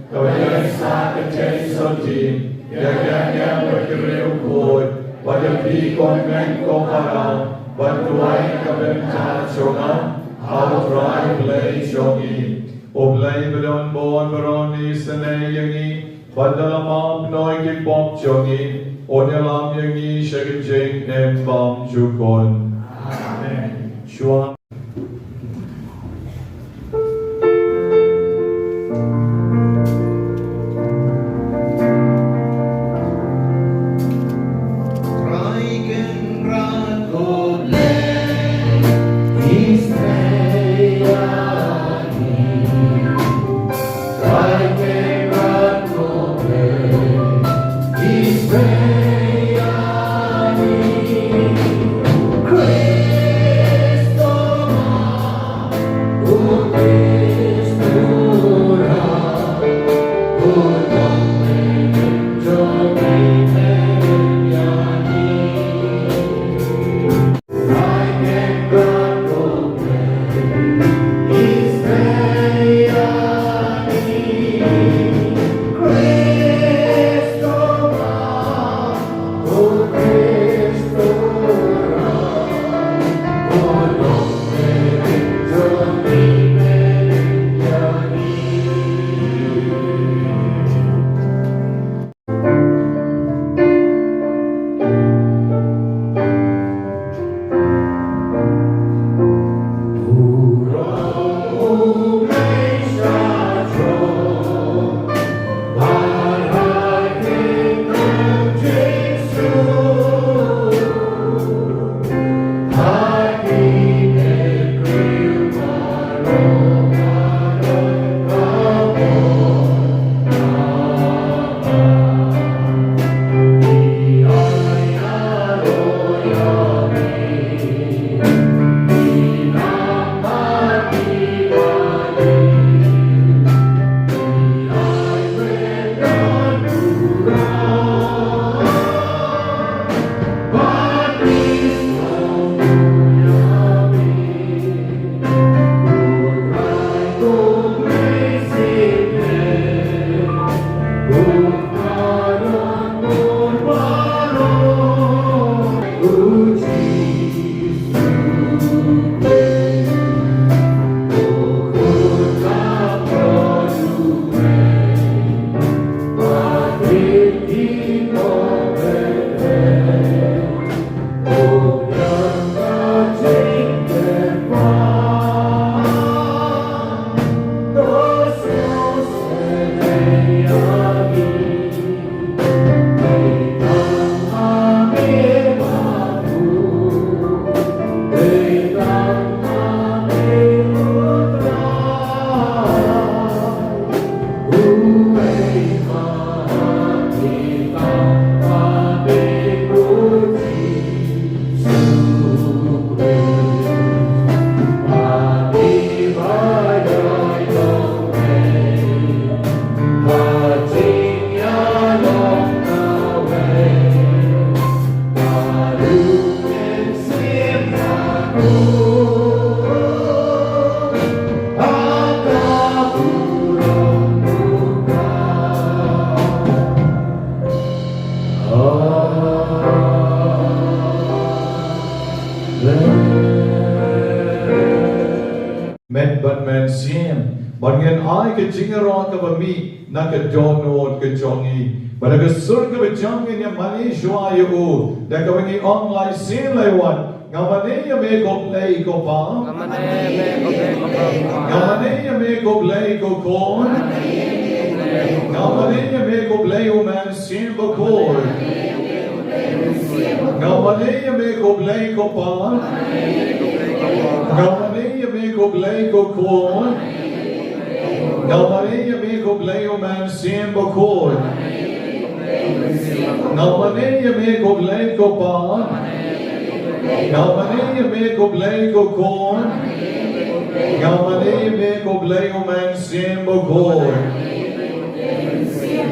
Kau yang sakit jadi soti, ya kan yang berkeriuk ดีคนแม่งก็พาเราบรรทุยกับเป็นชาชนะเอาไตรเลยชงีอบเลยบดอนบอนบรอนีสเนยังงี้บัดละมามน้อยกิบอบชงีโอนยลามยังงี้เชกเจงเนมบอมชุกคนอาเมนชัวNakadonod ke jongi, pada kesur ke berjangi yang Malaysia itu, dan kewengi online sin lewat, ngamane yang mekop lei kopang, ngamane yang mekop lei kokon, ngamane yang mekop lei uman sin bakor, ngamane yang mekop lei kopang, ngamane yang mekop lei kokon. Ngamane ya me ko blayo man sim bakor. Ngamane ya me ko blay ko pa. Ngamane ya me ko blay ko kon. Ngamane ya me ko blayo man sim bakor.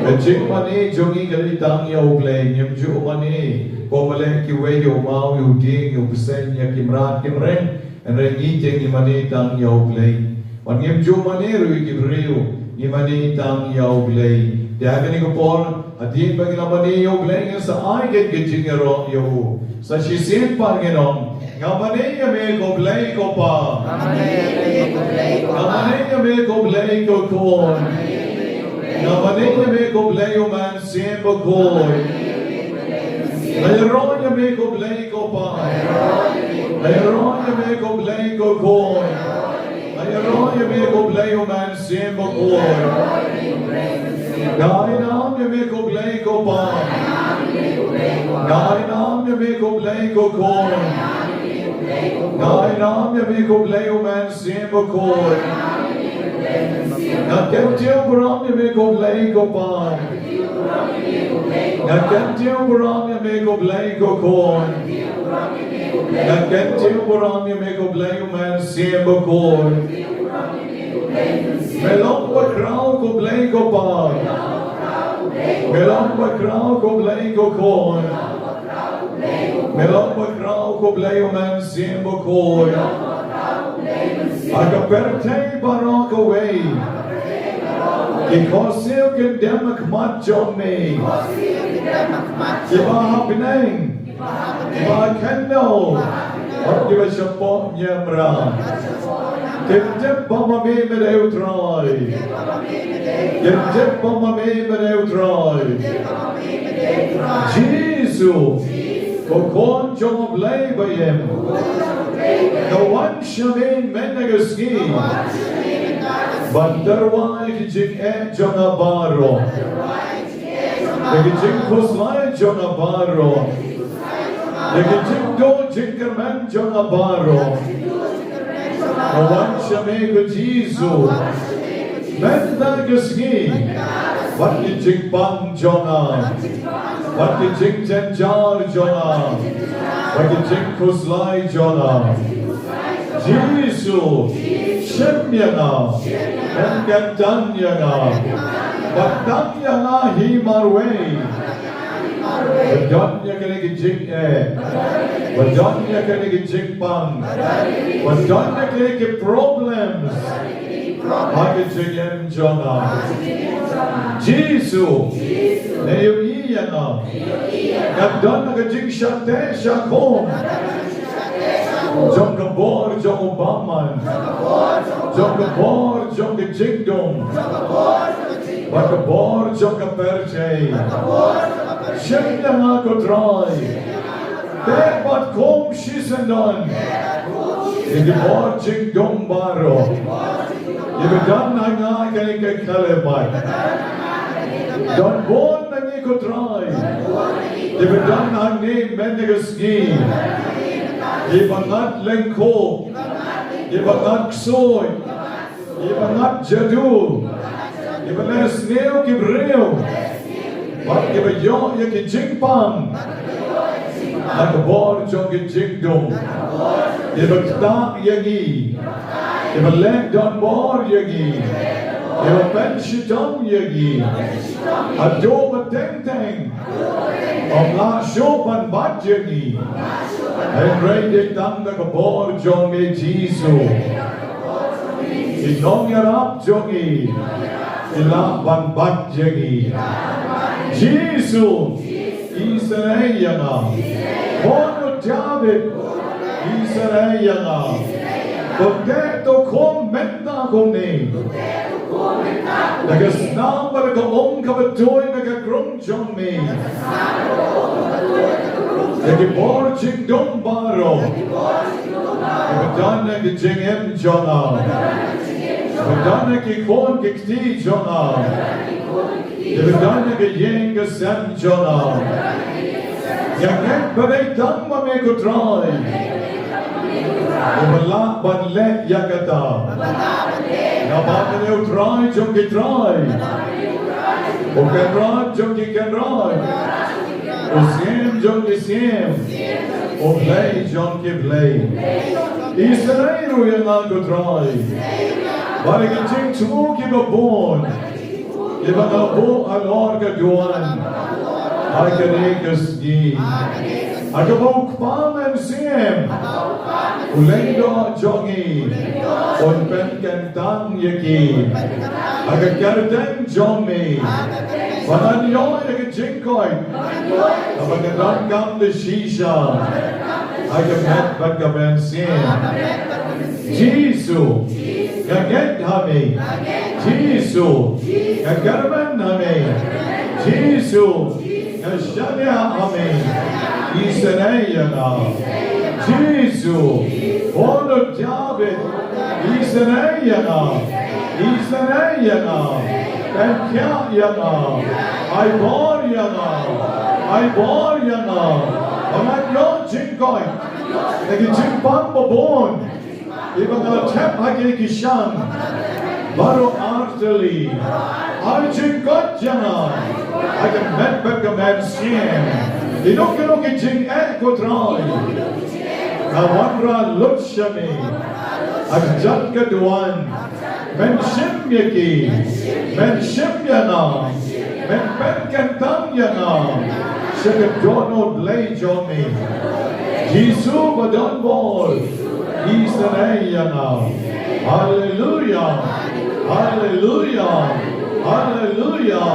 Kajik mani jongi kali tang ya ublay nyam ju mani ko malay ki we yo mau yo ding yo pesen ya kimrat kimren and rengi jeng ni mani tang ya ublay. Wan ngem jo mani rui ki breu ni mani tang ya ublay. Dia kani ko por Atin Panginoon yung blanket sa akin kajingero yo. Sa sisin Panginoon, ngamanay kami ko blay ko pa. Ngamanay kami ko blay ko kon. Ngamanay kami ko blay o man siyembo koy. Mayroon kami ko blay ko pa. Mayroon kami ko blay ko kon. Mayroon kami ko blay o man siyembo koy. Gainam kami ko blay ko pa. Gainam kami ko blay ko kon. Gainam kami ko blay o man siyembo koy. Nagkentiyo buram kami ko blay ko pa. Nagkentiyo buram kami ko blay ko kon. Nagkentiyo buram kami ko blay o man siyembo koy. Melong bakraw ko blay ko pa. Melong bakraw ko blay ko kon. Melong bakraw ko blay o man siyembo koy. Agaperte barok away. Because you can demak macho me. Iba happening. Iba kendo. Or iba siyapo nyamra. Gentip pamami mereutray. Gentip pamami mereutray. Jesus. Kokon jong oblay bayem. Kawan shamin menagaski. Bandarwai kijik jong abaro. Kijik kuslay jong abaro. Kijik do jinkerman jong abaro. Kawan shamin ko Jisu. Menagaski. Wat kijik pang jonga. Wat kijik jenjar jonga. Wat kijik kuslay jonga. Jisu. Shemyana. Enkantanyana. Batanyana himarwe. Badanya kene kijik Badanya kene kijik pang. Badanya kene ke problems. Hakijik jonga. Jisu. Neyo iyana. Kadana kijik shate shakom. Jong kabor, jong Obaman. Jong kabor, jong kijigdom. Bakabor, jong kaperche. Shemna nga kotray. Tepat kom shisendan. Igibor jigdom baro. Ibidan na nga kaning kalebay. Don bon na nga kotray. Ibidan na nga mendegaski. Ibangat lengko, ibangat ksoy, ibangat jadu, ibanes neo kibreo, bat ibayo ya kijingpam, nakabor jong kijingdom, ibagta yagi, ibalek don bor yagi, ibapenshidom yagi, ado bateng-teng, omla shopan bat yagi. And great day tang nakabor jong me Jisu. Inong yarap jongi. Ilapan bat jagi. Jisu. Israeyana. Bono David. Israeyana. Koteto kom menta koni. Nagasnam ba nag-om kabatoy nag-agrong jong me. Nagibor jingdom baro. Ibadana kijingem jonga. Ibadana kikon kikti jonga. Ibadana kiyeng kasem jonga. Yanek baday tangma me kutray. Ibala banle yakata. Nabakane utray jong kitray. Ukenray jong kikenray. Osiem jong kisiem. Oblay jong kiblay. Israelu yang aku try. Bari kijing tumu kibabon. Iba nabo alor kaduan. Akanekas gi. Akabok pamen siem. Ulendo jongi. Onpen kentang yaki. Akakarden jomi. Mananyo ay kajingkoy. Kapag nagkam de shisha. Ay kamet pagkamen siya. Jesus. Kaget hami. Jesus. Kagarman hami. Jesus. Kashanya hami. Isanaya na. Jesus. Ono David. Isanaya na. Isanaya na. Kaya na. Ay borya na. Ay borya na. Mananyo jingkoy. Nagijingpang babon. Ibang tep hagikishan. Baro arteli. Ay jingkot jana. Ay kamet pagkamen siya. Inokino kijing ekotray. Kawanra lutshami. Agjat kaduan. Menshimyaki. Menshimyana. Menpenkentanyana. Shakadono blejoni. Jisu badonbol. Isanayana. Hallelujah. Hallelujah. Hallelujah.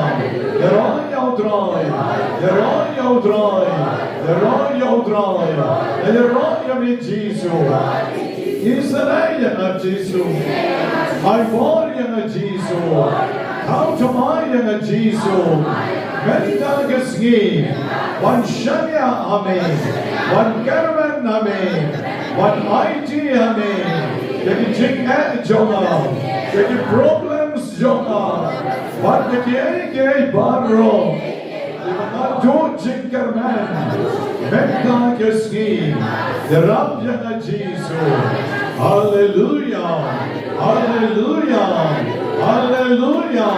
Yeroy outray. Yeroy outray. Yeroy outray. Yeroy mi Jisu. Isanayana Jisu. Ay borya Jisu. Kautamaya Jisu. Mentagasngi. Wan shanya amen. Wan karman amen. Wan IT amen. Jadi jing jonga. Jadi problems jonga. Wan kaya baro. Ado jing karman. Mentagasngi. Derabya Jisu. Hallelujah. Hallelujah. Hallelujah.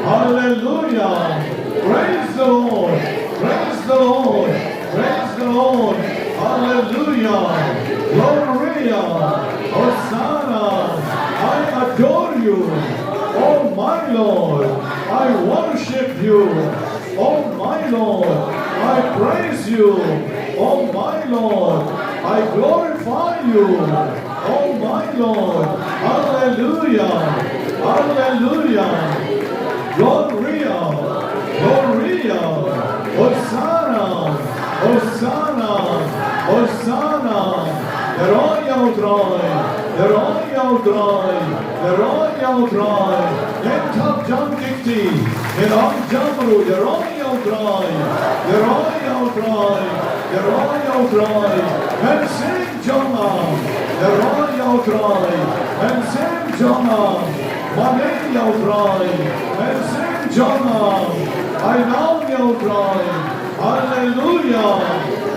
Hallelujah. Praise the Lord. Praise the Lord. Praise the Lord. Hallelujah. Gloria. Hosanna. I adore you. Oh my Lord. I worship you. Oh my Lord. I praise you. Oh my Lord. I glorify you. Oh my Lord. Hallelujah. Hallelujah. Gloria. Gloria. Hosanna. Hosanna. Hosanna. Yeroy outray. Yeroy outray. Yeroy outray. Yentap jam dikti. Yeroy jamru. Yeroy outray. Yeroy outray. Yeroy outray. And sing jama. Yeroy outray. And sing jama. Manay outray. And sing jama. I now outray. Hallelujah.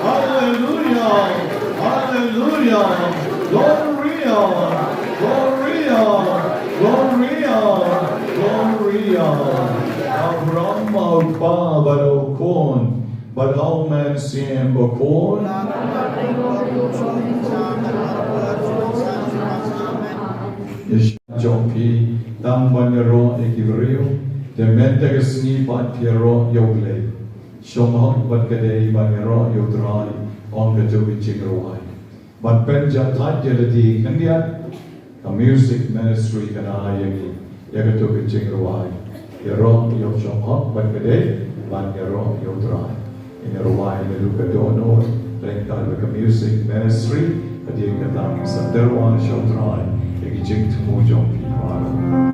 Hallelujah. Hallelujah. Gloria. Gloria. Gloria. Gloria. Abraham pa barokon. Badal man siem bokon. Jompi tam banyero ekivrio. Dementagasni pat piero yogle. Shomhak bat kadei banyero yodrai. On the Jogi Chigrawai. But Benja Tadjadi India, a music ministry can I Yagatoki Chigrawai. Yero Yoshomhak but kadei banyero yodrai. In Rawai Meluka Dono, Renka music ministry, but you can have Sanderwan Shotrai. Jing to Mojong Pipara.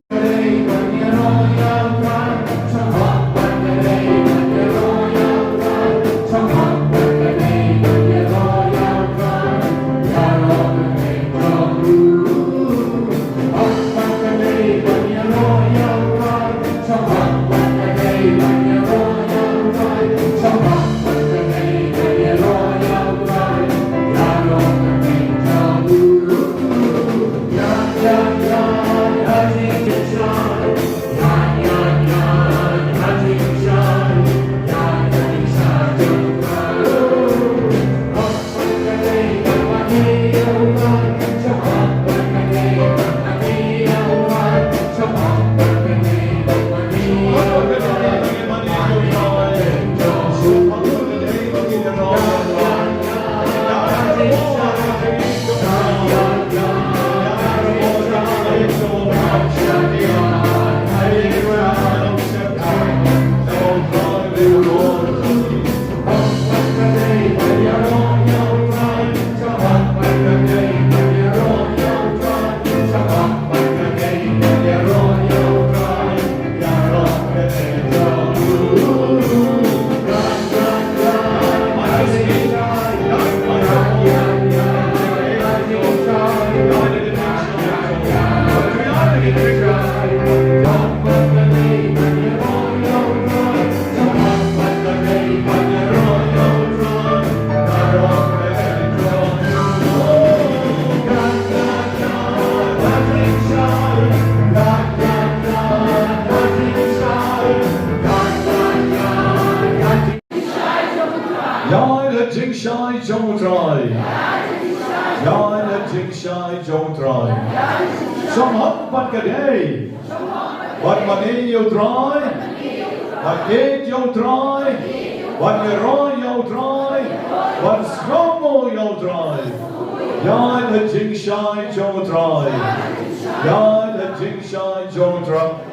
Yai the Jing Shai Jong Trai. Yai the Jing Shai Jong Trai. Som Hak Bat Kadei. Bat Mani Yo Trai. Bat Gate Yo Trai. Bat Yeroi Yo Trai. Bat Stromo Yo Trai. Yai the Jing Shai Jong Trai. Yai the Jing Shai Jong Trai.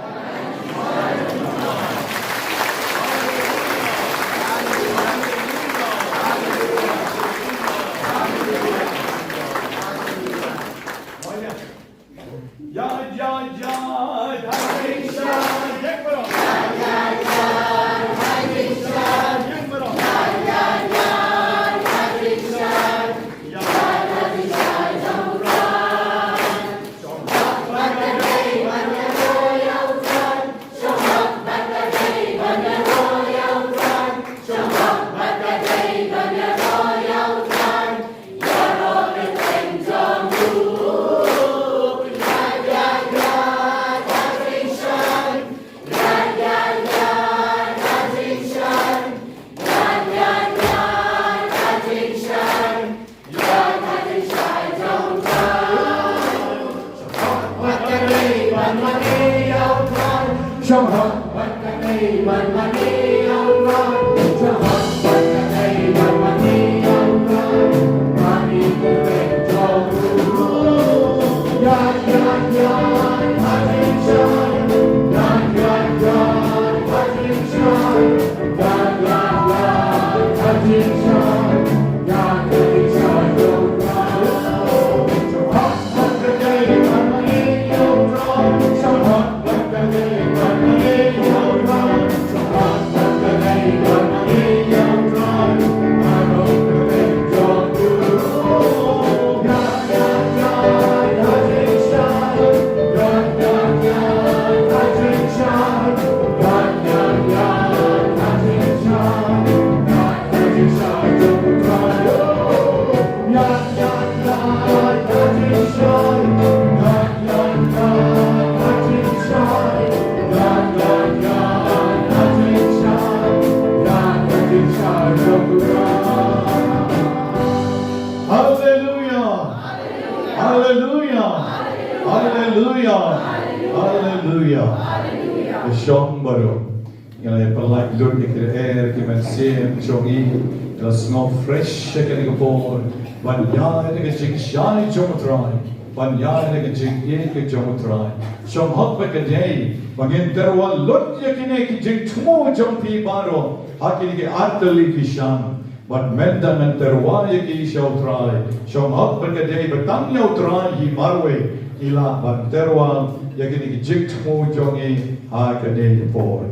Som hak bekadei, bangin terwa lot yakine ki jing tumo jong pi baro, hakini ki artali ki sham, but menda men terwa yaki shau trai. Som hak bekadei betang yau trai hi marwe ila but terwa yakine ki jing tumo jongi hakane por.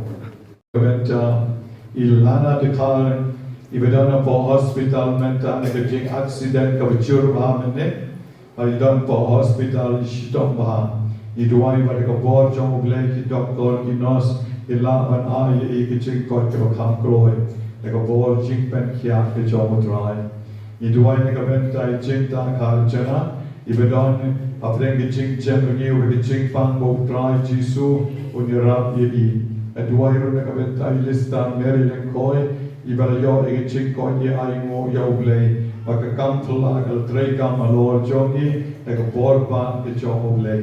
Venta ilana dekar ibedana po hospital menta neka jing accident ka bchur bhamne, aydan po hospital shitong bham. Iduai pada kabor jong ublei ki doktor ki nos ilaban ai ki ching kot ke bakam kroi le kabor ching pen kia ke jong utrai iduai ne kabentai ching ta kar chana ibedon apreng ki ching chem ngi u ki ching pang bo trai jisu unirap ye iduai ro ne kabentai lista meri le koi ibarayo ki ching kot ye ai ngo yo ublei bakam thula kal trei kam alor jongi le kabor pa ke jong ublei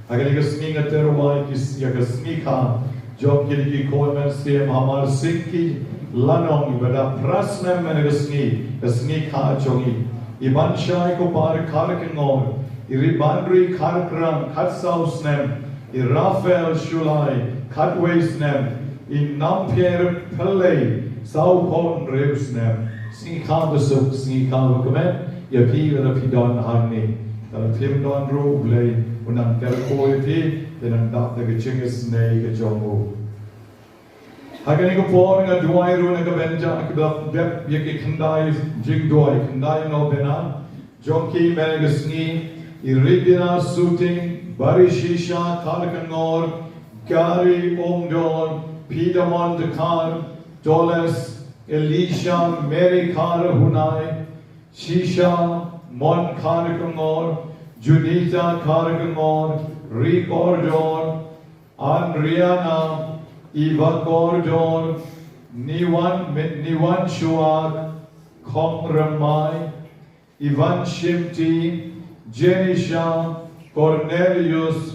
agar ikan seni ngaterwai kis ikan seni kah job kiri ki koimen siem hamar singki lanong ibadah prasnem men ikan seni kah jongi iban shai ko par kar kengor iri bandri kar kram khat sausnem irafel shulai khat waisnem in nampyer pelle sau kon revsnem seni kah besuk seni kah wakamen ya pi la pi don harni kalau film don ro ulai unang terkoi pi dan dak de chinges nei ke jomu hagani ko por nga duai ru na ka benja ka bep ye ke khandai jing duai khandai no bena jonki menegasni iribina shooting bari shisha kharkanor kari omdon pidamon de kar doles elisha mary kar hunai shisha mon kharkanor Junita Kargamon, Recordon, Andriana, Eva Gordon, Niwan Shuak, Kong Ramai, Ivan Shimti, Jenisha, Cornelius,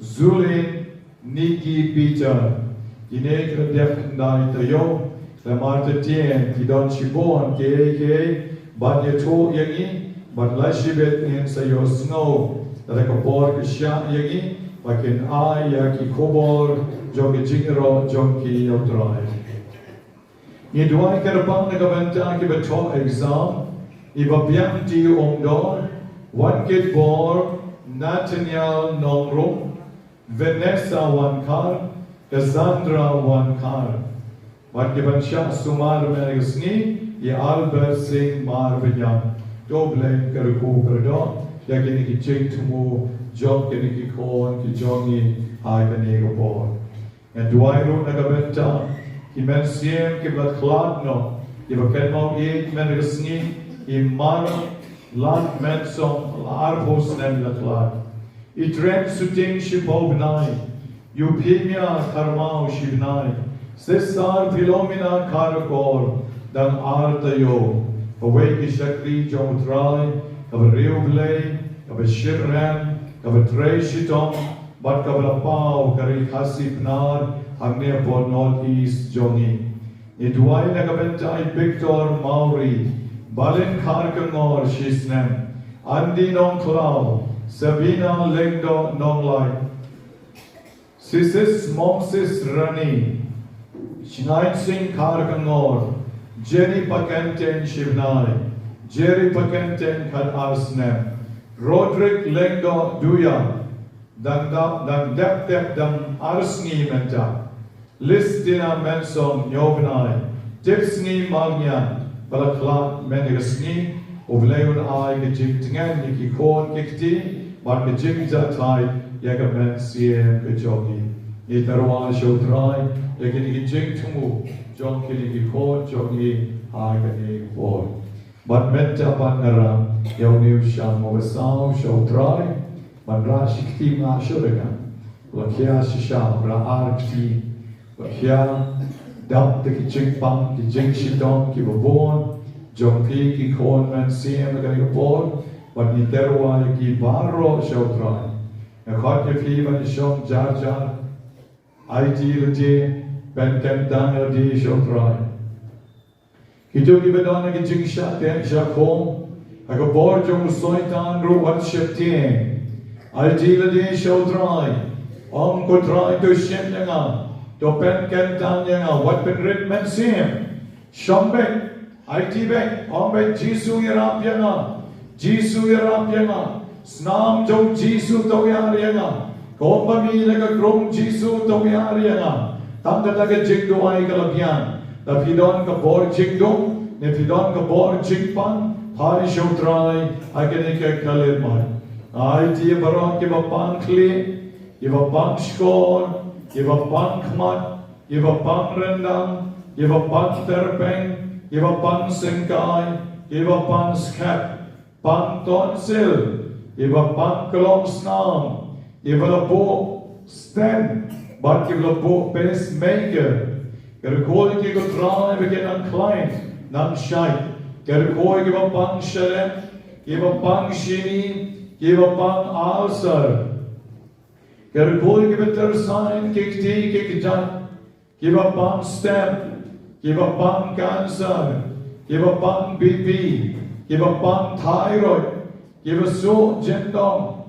Zulin, Nikki Peter. Kine bakyndai tayo, the Marta Tien, Kidon Shibon, K.A.K., but ye to yangi, but Lashibet in Sayo Snow, that I kabor Kisha yangi, bakyndai yaki kobor, Jonki Jingero, Jonki Yotrai. Nidwai Karapang Nagaventa Kibato exam, Iba Bianti Omdor, one kid bor, Nathaniel Nongrum, Vanessa one car, Cassandra one car. What given shot Sumar Merisni, Ye Albert Singh Marvayam, Doble Karaku Perdo, Yakiniki Jake Tumu, John Kiniki Korn, Kijongi, Ivanego Bor. And Dwairu Nagaventa, he meant Siem Kiblat Kladno, Ivakenmo Eat Merisni, Imar, Land Mensong, Larpos Nemlaklad. It ran Sutin Shipobnai, Eupemia Karmau Shibnai, Sesar Philomena Karakor, Dan Artayo, Awake Shakri Jomutrai, of a Riublay, of a Shirran, of a Treshitom, but Kavalapao, Kari Hasipnar, Hagne for Northeast Joni. Idwai Nagabentai Victor Mauri, Balin Karkangor Shisnem, Andi Non Cloud, Sabina Lengdo Non Light, Sisis Momsis Rani, Shinain Singh Karkangor, Jenny Pakenten Shivnai, Jerry Pakenten Kad Arsnem, Roderick Lengdo Duya, Dan Dep Dam Arsni Menta, Listina Menson Nyovnai, Tipsni Magnan, Balaklat Menegasni, Ovleun Ai Gijik Tingan, Niki Korn Kikti, but Gijik Zatai, Yagamen Siem Kajogi, Itarwa Shotrai, Yakini Gijik Tumu, John Kiliki Korn, Jogi, Agani Korn. But Menta Banara, Yoniu Sham Ovasau, Shotrai, but Rashikti Mashurigan, Lakia Shisham, Raarkti, Lakia. Dap the Kijing Pang, the Jing Shidong, give a born, John P. Ki Kornman, CM, a born, but Niterwa, Ki Barro, shall try. A hot if he when Shom Jar Jar, IT Ludi, Ben Kem Daniel D. shall try. He took even on a Jing Shat, Jack home, I go board Jom Soitan, Ru, what ship tea. IT Ludi shall try. Could try to Shemanga. To pen ken tanya what pen rit men sim shombek IT bek ombe Jisu yarapyanga snam jo Jisu to yaryanga komba mi lega grom Jisu to yaryanga tamda laga jingdo ai galapyan the pidon ka bor jingdo ne pidon ka bor jingpan hari shotrai agenike kalir mai IT baron ke bapan kli ke bapan skor give a punk mat, give a punk rendang, give a punk terpeng, give a punk sengkai, give a punk skap, punk tonsil, give a punk kolom snam, give a bo stem, but give a bo pacemaker. Get a call to give a drive again unclined, none shy. Get a call, give a punk sherem, give a punk shini, give a punk ulcer. Get a call, give a sign, kick tea, kick jump, give a pump stamp, give a pump cancer, give a pump BP, give a pump thyroid, give a so gendom,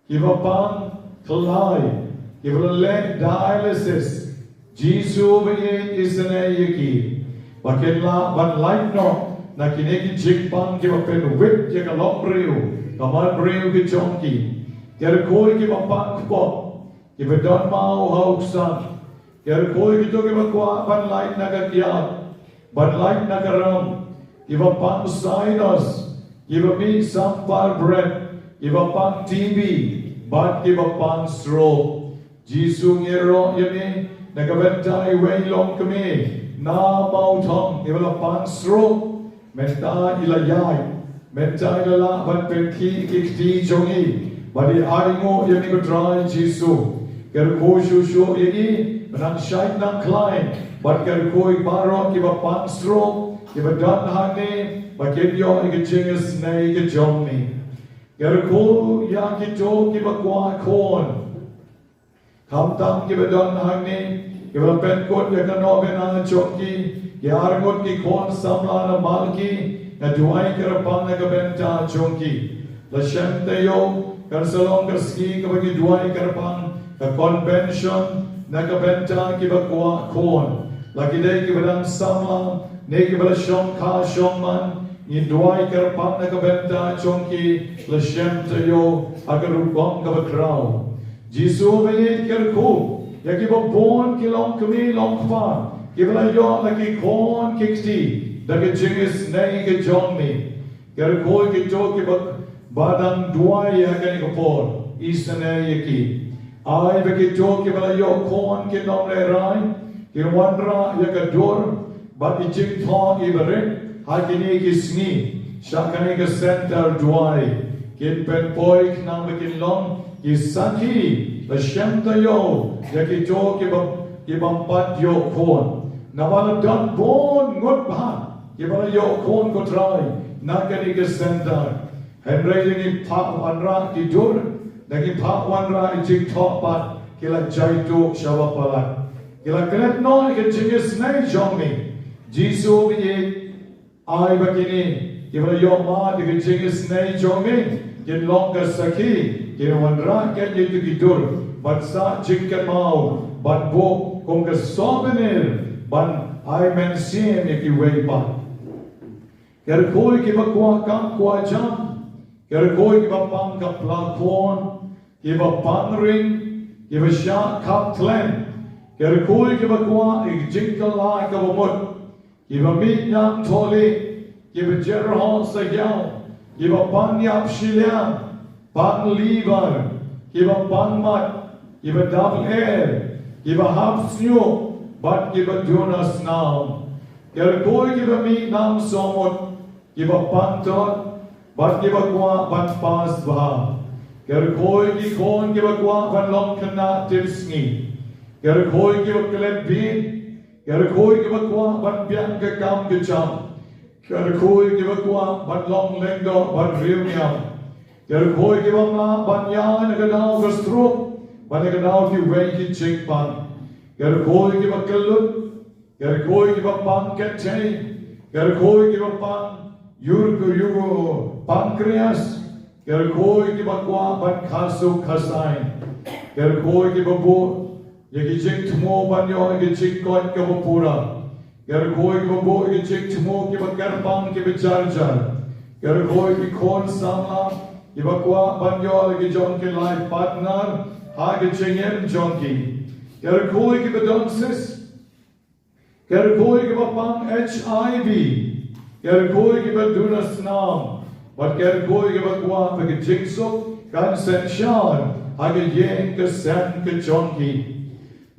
give a pump collide, give a leg dialysis. Jisu is an ayaki. But like no, Nakineki jigpan, give a pen whip, take a long brew, come on, brew, get jonky. Get a koi give a punk pop, give a don mao hawk son. Get a koi give a qua, but light nagakyat, but light nagaram. Give a punk sinus, give a meat some far bread, give a punk TB, but give a punk stroke. Jisu ngero yami, nagabentai way long kami, na mautong, give a punk stroke, menta ilayay, menta ilala, but penki kikti jongi. But the Aringo Yanigo dry Jisu. Gerko Shushu Yagi, but I'm shite not climb. But Gerko Baro give a pan stroke, Ibadan hani, bakidyo ikichingas na ikijomni. Gerku yang kito kibakwa kon. Kamtam kibadan hani, kibapenkot yakanobena choki, yargot ki kon samla na malki, na duay karapang na kabenta choki. Lashem tayo, karsalong karski kabagi duay karapang, ka convention, na kabenta kibakwa kon. Lakiday kibadang samla, ne kibala shong ka shong man, Induay karapang na kabenta chongki lashem tayo agarupang kabakraw. Jisu bayit karku yakiba bon kilong kami long pa kibala yo laki kon kikti daga jingis nay ka jongmi karku kito kibak badang duay yakani kapor isane yaki ay bakito kibala yo kon kinong rai kinwandra yakadur bat ijing thong ibarik Hakini kisni, shakani ka center duai, kin pen poik na makin long, kisaki, la shemta yo, yakito kibampat yo kon. Nawala dan bon ngot ba, kibala yo kon ko try, nakani ka center. Henry ni pa wanra ki dur, nagi pa wanra ijing topat, kila jaito shawapalat. Kila kenet no ke jingis nai jongmi, Jisu biye. Ay bakini, kibala yo ma di jingis nay jongmin, kin longga saki, kin wanra ken yitu kidur, ban sa jingkan mau, ban bo kong ka souvenir, ban ay mensim yaki weipa. Ker koi kiba kwa kam kwa jam, ker koi kiba pang ka plafon, kiba pang ring, kiba sya kap tlen, ker koi kiba kwa jingkal lai ka bumut, Kiba minyam toli, kiba jerhon sagyaw, kiba panyap shilyam, pan liver, kiba panmat, kiba double air, kiba hapsnyo, bat kiba dunas nam. Kerkoi kiba minyam somot, kiba pantot, bat kiba kwa ban pas bah. Kerkoi kikon kiba kwa ban long kana tipsngi. Kerkoi kiba kelebin, Kerkoi kiba kwa ban biang ke kam ke cham. Kerkoi kiba kwa ban long lengdo ban riunyam. Kerkoi kiba ma ban ya nagadao ke struk. Ban nagadao ki wei ki ching pan. Kerkoi kiba kelut. Kerkoi kiba pan ketchei. Kerkoi kiba pan yugo pancreas. Kerkoi kiba kwa ban kasu kasain. Kerkoi kiba bo Yaki jing tumo banyo yaki jing kot ke bapura. Kerkoi ke babo yaki jing tumo ke bakarpang ke bejarjar. Kerkoi ke kon sama ke bakwa banyo yaki jong ke life partner ha ke jingem jongki. Kerkoi ke bedonsis. Kerkoi ke bapang HIV. Kerkoi ke bedunas nam. But kerkoi ke bakwa ke jing sok kan senshan ha ke yen ke sen ke jongki.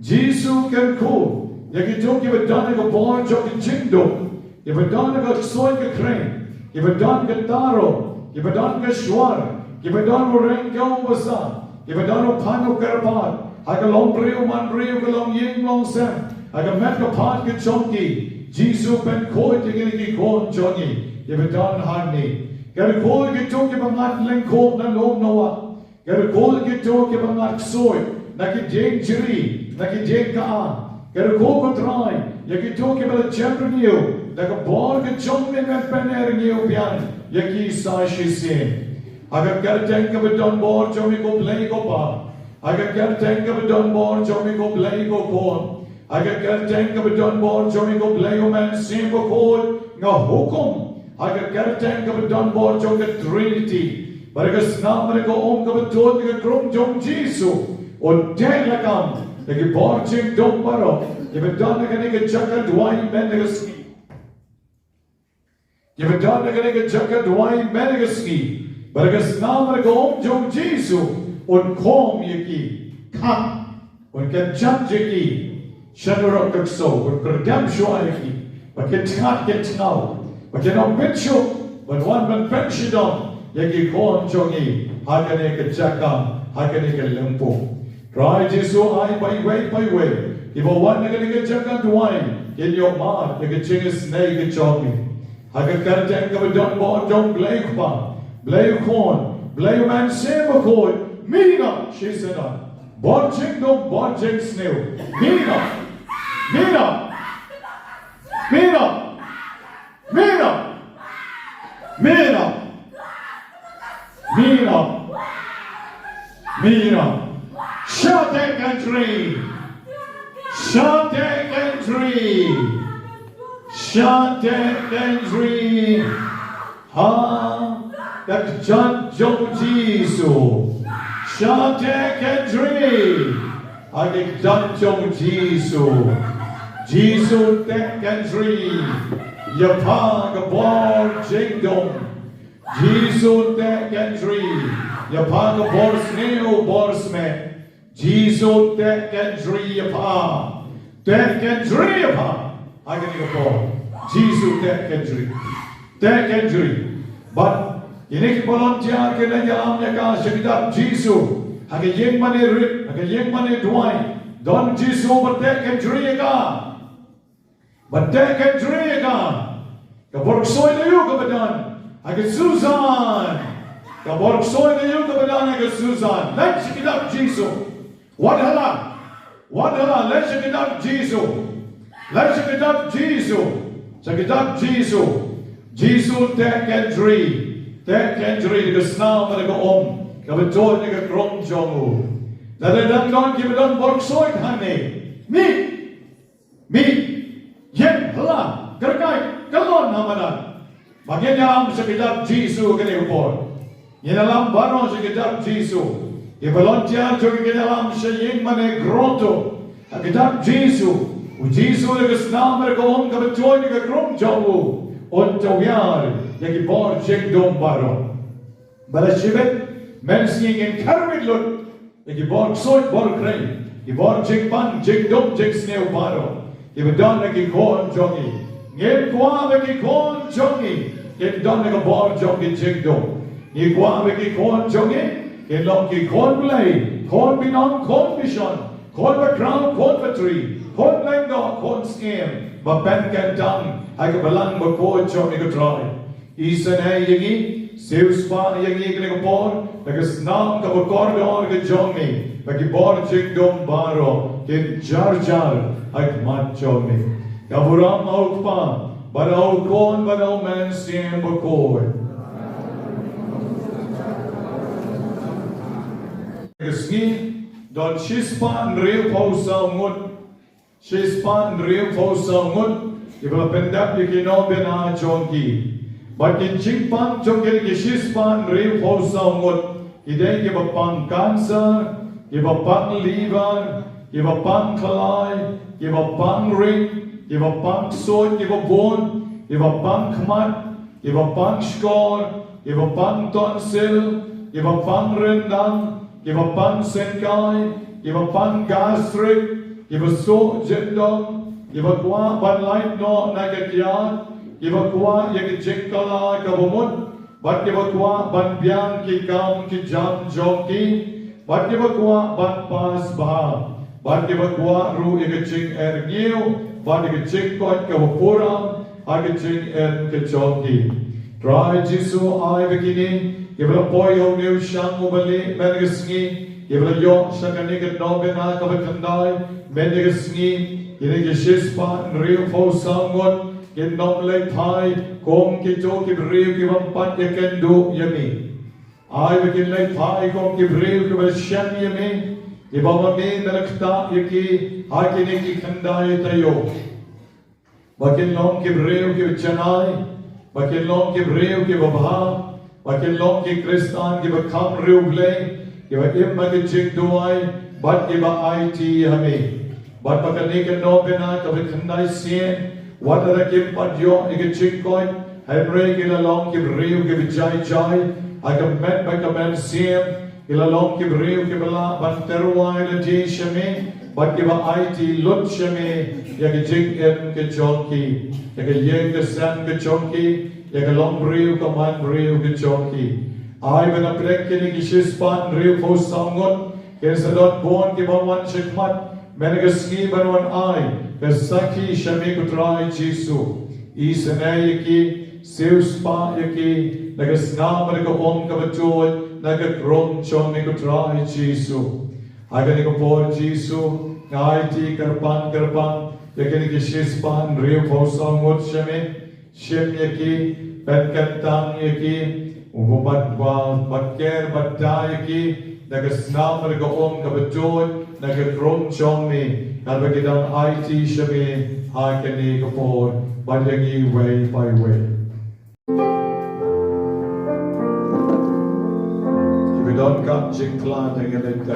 Jisu kerku, yaki jong kiba dana ka born jong ki jingdo, kiba dana ka soy ka crane, kiba dana ka taro, kiba dana ka shwar, kiba dana reng ka ubasa, kiba dana pano karapat, haka long priyo man priyo ka long ying long sem, haka met ka pat ka chongki, Jisu ben koi tingin ki kon jongi, kiba dana harni, kaya koi ki jong kiba ngat lengkop na lom nawa, kaya koi ki jong kiba ngat soy, naki jeng jiri, Naki jeng kaan, kaya ko try, yaki to kibala champion niyo, naka bor ke chong me pener niyo pian, yaki sa shisin. Agar kaya teng ka bedon bor chomi ko play ko pa, agar kaya teng ka bedon bor chomi ko play ko kon, agar kaya teng ka bedon bor chomi ko play ko man sim ko kon, nga hukum, agar kaya teng ka bedon bor chomi ka trinity, baragas na mereka ka betul ka krum jong Jisu, on ten lakam. Lagi borjing dong baro, ibadan na kanina jaka duay menegaski. Ibadan na kanina jaka duay menegaski. Baragas naman ko jong Jisu on kom yaki kam on kachat yaki shanurok kakso on kerdam shwa yaki. Bakitingat kitinaw, bakinong bitcho, ban ban pensidon yaki kon jongi hakane kajaka hakane kalempo. Try Jisu ay by way. Iba wan na kanina jaka duay. in your mind, you can change his name, you can join me. I can get a tank of a done born, don't blame pa, blame corn, blame man, same a corn, Mina, she said, Borjing no borjing snail, Mina, Mina, Mina, Mina, Mina, Mina, Mina, shout that country, shout that country. Shante country, ha, that John Jesus. Shante country, I get John Jesus. Jesus that country, Yapang abor jingdom. Jesus that country, Yapang abor snail borsme. Jesus that country, Yapang, that country, Yapang. I can go for Jesus that country. But ini volunteer ke dalam mereka sekitar Jesus. Hanya yang mana rit, hanya yang mana duai. Don Jesus bertek country ka. Bertek country ka. Keborksoi na yuk kebedan. Hanya Susan. Keborksoi na yuk kebedan hanya Susan. Let's sekitar Jesus. What hala? Let's sekitar Jesus. Let's check it up, Jesus. Check it up, Jesus. Jesus that country. That country, the snow that go the joy that go on, Jongu. That they don't give it on work so it, honey. Me. Yen, hala, Gerkai, Galon, Hamadan. Magyalam, check it up, Jesus, can you report? Yenalam Baron, check it up, Jesus. If volunteer, check it up, Shayin Mane Grotto. Check it up, Jesus. Jesus legas namer ko ka betjoy ka krom jawu on jawyar yaki bor jeng dom baro bala shibet mensing in karmit lut yaki bor soy bor krei ki bor jeng pan jeng dom jeng sneu baro ki bedon yaki kon jongi ngem kwa yaki kon jongi ki don yaki bor jongi jeng dom ni kwa yaki kon jongi ki long ki kon play kon binon kon vision kon background kon battery kon lengdo, kon scam, bapen kan dang, ay kabalang bakod siya ni katry. Isa na yangi, Zeus pa na yangi ka nagapor, nagasnam ka bakor doon ka jongi, magibor jing dom baro, kin jar jar, ay kamat jongi. Kaburam auk pa, banaw kon, banaw man siyang bakod. Nagasngi, don shispa nreo pa usaungot, Shispan real for someone, if a pendap you can open a jonky. But in Chingpan, Jonky, Shispan real for someone, he then give a pang cancer, give a pang liver, give a pang kalai, give a pang ring, give a pang sword, give a bone, give a pang kmat, give a pang score, give a pang tonsil, give a pang rendang, give a pang senkai, give a pang gastric. Iba so jendong, iba kuwa banlight no nagagyan, iba kuwa yung jengkala kabumot, bat iba kuwa banbiang ki kam ki jam jongki, bat iba kuwa ban pas bah, bat iba kuwa ru yung jeng erniu, bat yung jeng kot kabupurang, ang jeng er ki jongki. Try Jisu ay begini, iba po yung niyo siyang umali, menegasngi, iba yung siya kanigat nobena kabakyndai, Menegasngi, ini Shispa, Rio Fo Sangot, in Nomlek Pai, Kong Kito, Kibrio, Kivampat, Yakendo, Yami. I begin like Pai, Kong Kibrio, Kivashan Yami, Ibamami, Nakta, Yaki, Hakiniki Kandai Tayo. Bakin long Kibrio, Kivachanai, Bakin long Kibrio, Kivabha, Bakin long Kikristan, Kivakam Rio Blay, Kivakim Jing Duai, but Kiva IT Yami. But pagkanikan no pina kabikanday siyen, wala na kimpadyo, ikachikoy, Henry kilalong kibriw kibijay-jay, agamet pagkamen siyen, kilalong kibriw kibala, banterway na di siyami, but kiba IT lut siyami, yakijik en kachonki, yakayeng kasan kachonki, yakalong briw kaman briw kachonki. Ay banapilek kinikishispan riw po sangot, kaya sa dot buwan kibawan sikmat, Menegasngi banwan ay, Besaki shami kutrai Jesu. Isanayaki, Siuspa yaki, Nagasnama nagapong kabatoy, Nagakrom chon nikutrai Jesu. Aganigapol Jesu, Ngaiti karpan, Yakinikishispan, Rio Posang Wotshami, Shim yaki, Betkatang yaki, Bakker Batayaki, Nagasnama nagapong kabatoy, Nagakrom chon mi, Nalbagidang IT shami, Hakanigapol, Banyangi way by way. If you don't cut Jingklan, then you let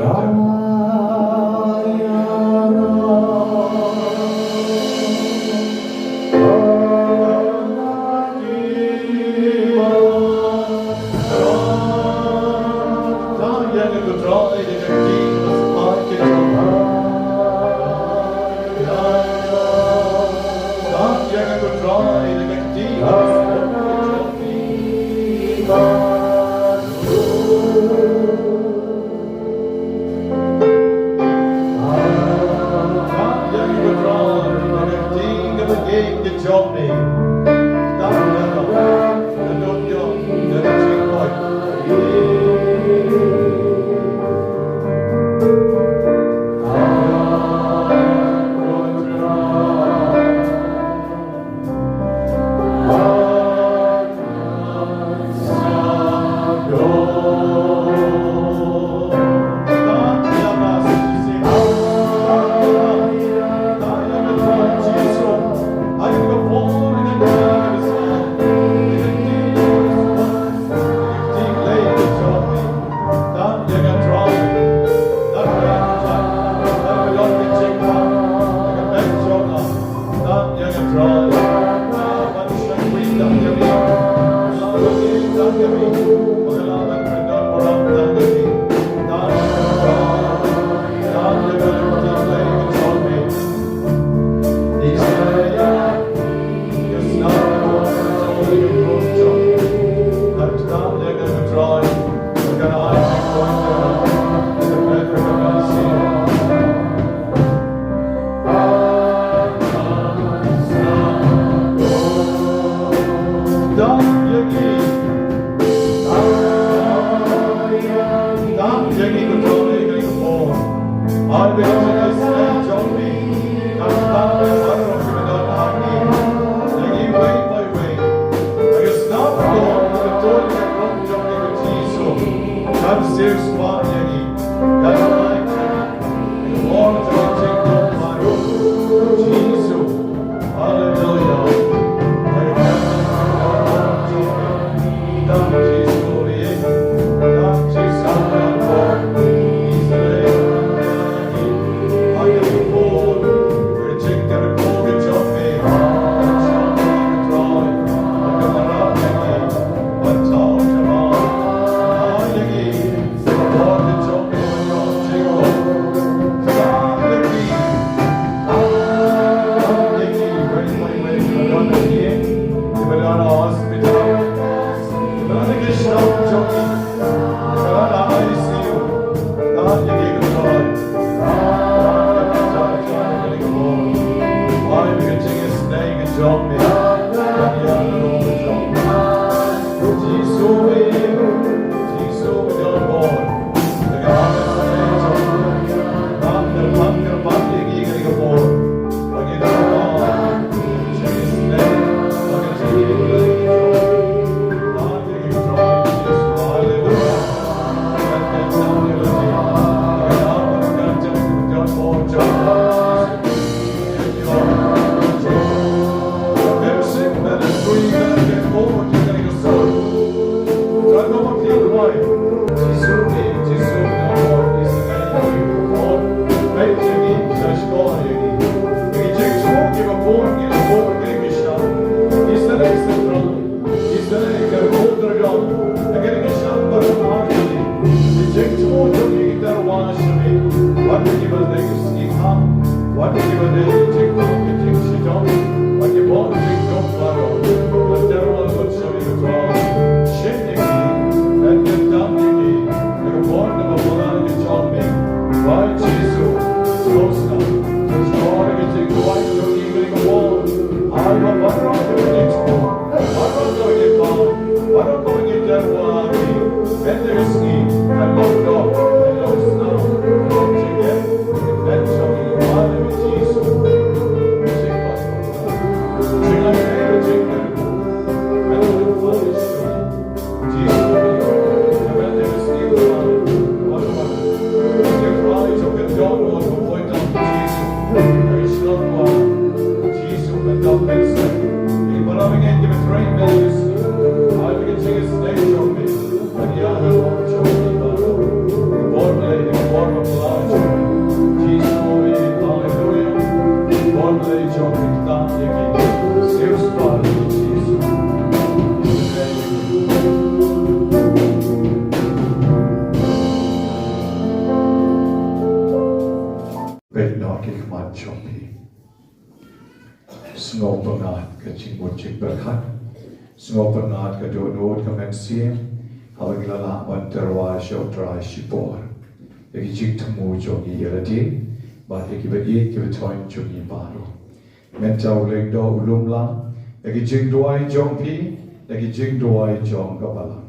terwagi, mendeski, dan lokdok, dan loksnau, dan lokjegen, dan songi pada Yesus. Singkat, jangan saya jengkel, mendeski Yesus, mendeski Tuhan, orang-orang, yang kali juga doa untuk Yesus, dari selama Yesus mendapat. Beloved, give it 3 million. I can sing his name on me. And the other one, show me the born lady, born of life. Jesus, hallelujah. Born lady, show me that you can. Save spot, Jesus. Bed knocking my choppy. Snow pengat ke cing berkat, snow pengat ke dodot ke mensiam, awak lala banterwa syautra syipor, eki cing temu jongi yeladi, bah eki bagi eki betoin jongi baru, mentau legdo ulum lang, eki cing doai jongpi, eki cing doai jong kabalang.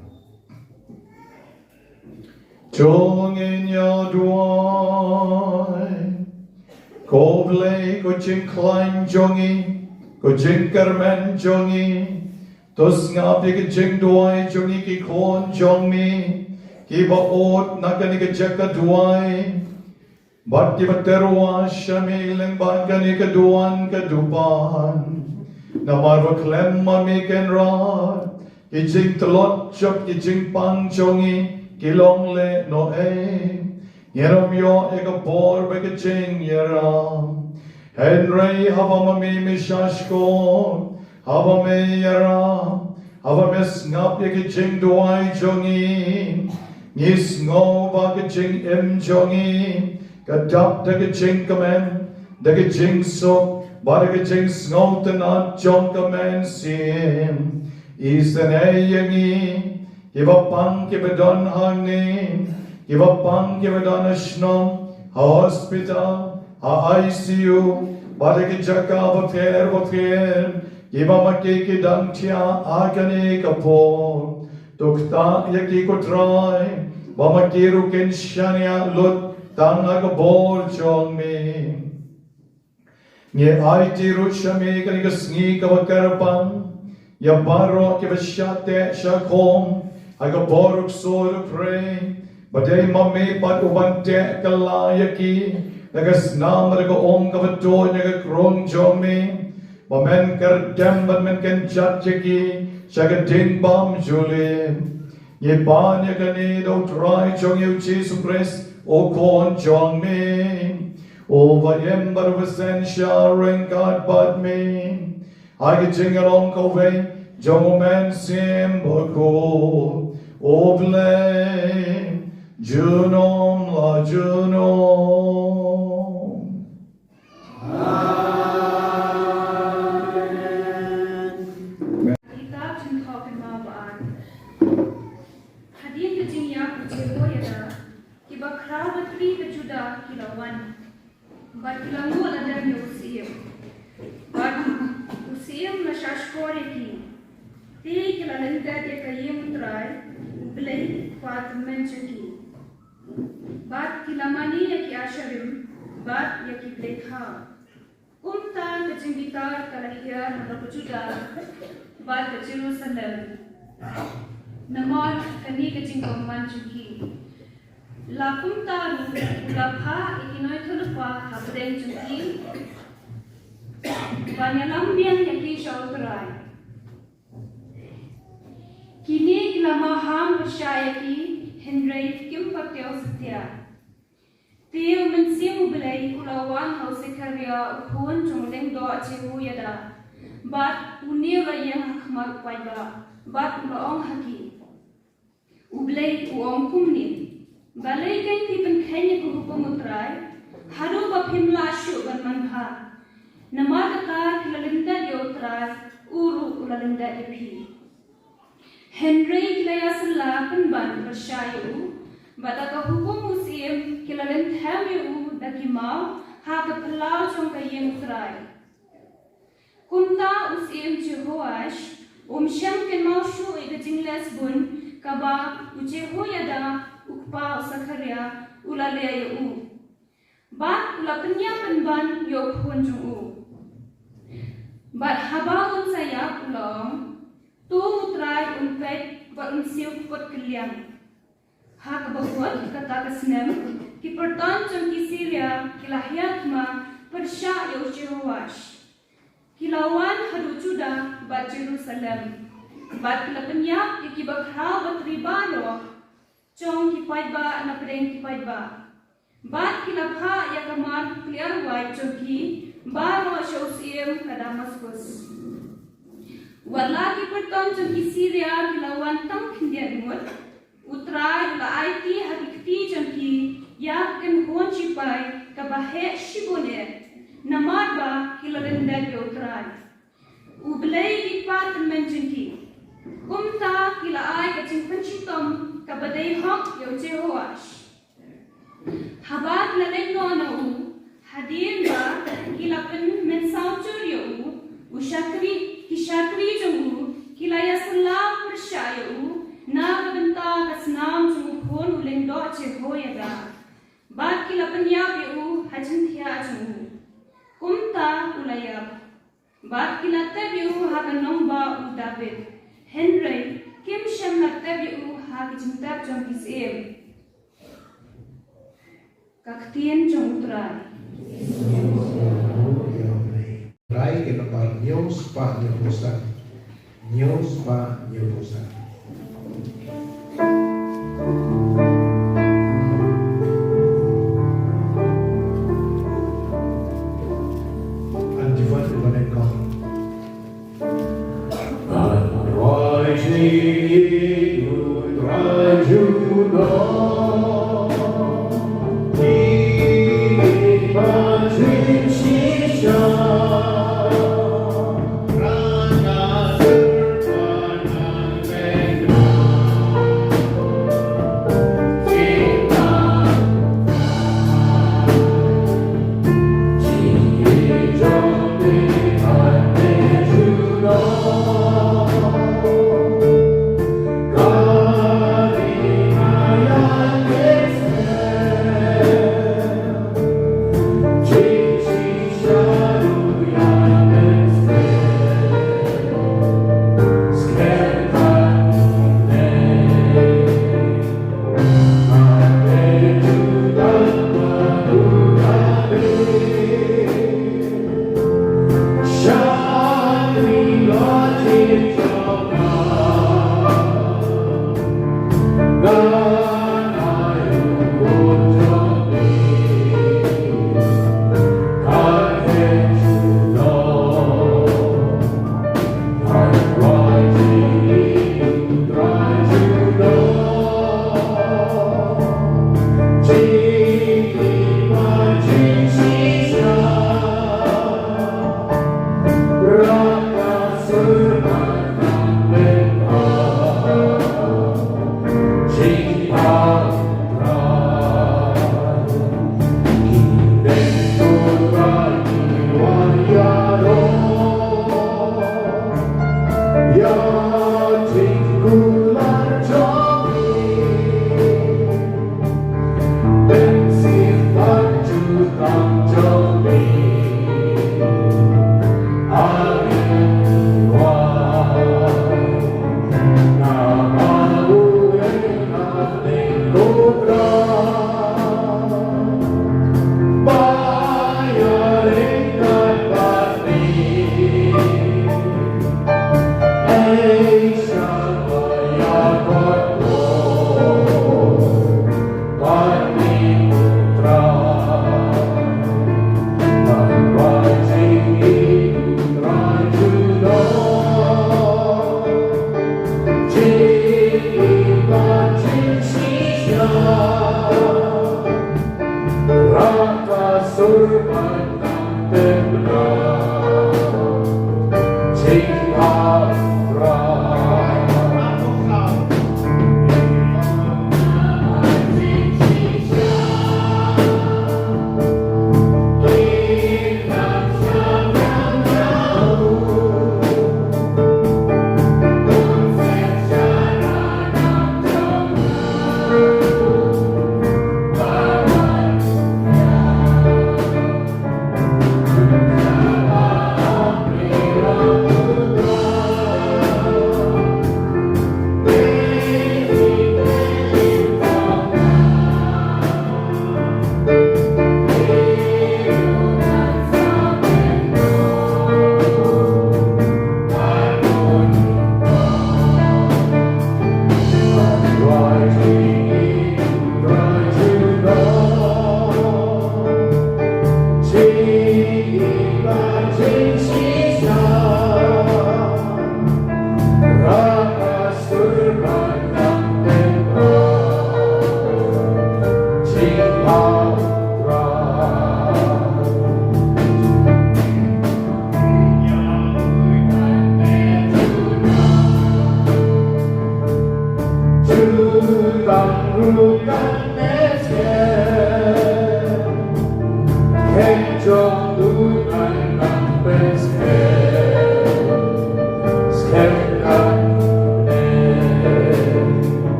Jongin ya doai, kau blay ko cing klein jongi. Ko jing kermen jongi, tos ngapi ke jing duai jongi ki kon jong mi, ki ba ot nakani ke jaka duai, bat ki ba terwa shami leng ban kani ke duan ke dupan, namar ba klem mami ken ra, ki jing telot chop ki jing pang jongi, ki long le no yerom yo eka por ba ke jing yeram. Henry havamami mishashko, havame yara, havame snap yaki jing duai jongi, nis ngo vaki jing im jongi, kadap dagi jing kamen, dagi jing so, badagi jing sngo tanat jong kamen sim, isen eyangi, kibapang kibadon hangni, kibapang kibadon ashnom, hospital, ICU, badagi jaka vafer, iba makiki dangtia agani kapo, tukta yaki kutrai, bamakiru kin shania lut, tanga kabor jong mi. Nye aiti ruchami kani kasngi kavakarapang, ya baro kivashate shakom, agaboruk soru pray, badai mami pat ubante kalayaki, nagas nam naga om kavato naga krong jomi, bamen kerdem bamen ken chatcheki, shagadin bam julim, ye ban yagani do try jong yu Jesus Christ, o kon jong me, o vayem barvasen sharing God but me, I get jing along kove, jong men sim boko, o blame, junom la junom. But kilangu ada ni usiam. But usiam na shashkore ki. Ti kilalenta dia kayem try ublay kwat menchaki. But kilamani ya ki asharim, but ya ki blekha. Kumta kajingitar kalahiyar harapujuda, but ka Jerusalem. Namor kani kajingkong manchuki. La punta la pha ikinoi thulpa habdeng chunki banyalambian yaki shautrai kini lama ham shayaki henry kim patyo satya teo mensimu belai ulawan hausekarya ukhon chungleng do achehu yada bat unira yang khmar paiba bat ulaong haki ublei uong kumni balai kan tipen kenya ko pumutrai haduh bapimla syu ban manha namada ka kilalinda diotrai uru ulalinda epi Henry kilayasla kan ban bersyayu badaka hukum musim kilalin thamiu dakimau ha ka plau chong kayem utrai kunta usim Jehoash sham ken mau syu ega jingles bun haba uce hoyada ukpa usakaria ulalea yu. Bat ula penyapan ban yo punjung u. Bat haba un sayap ulong tu utrai un pet bat un siu kot keliang. Hak bahut kata kesnem ki perton jong ki Syria kilahya kma persya yo Jehoash. Kilawan haduh Juda bat Jerusalem. Bat kelapanya ki bakhra bat ribalo chong ki paiba na preng ki paiba. Bat kilapha ya kamar clear white choki baro shosiem ka Damascus. Wala ki perton jong ki Syria kilawan tam khindia mut utrai la IT hakikti jong ki ya ken hon chipai ka bahe shibone namarba kilorenda ke utrai. Ublay ki pat menjengki. Kumta kila ay kacing pencitom kabaday hok yo Jehoash. Habat na leno na hadir ba kila pen mensaw churyo kishakri jong kila yasalam persyayo na kabenta kasnam jong hon ulendo Jehoyada. Bat kila penyap yo hajintia jong kumta ulayab. Bat kila tebyo haganong ba David. Henry kim shem na tebyo hagijintab jong kisem. Kaktien jong utray. Utray kinapal news pa Yerusalem. News pa Yerusalem.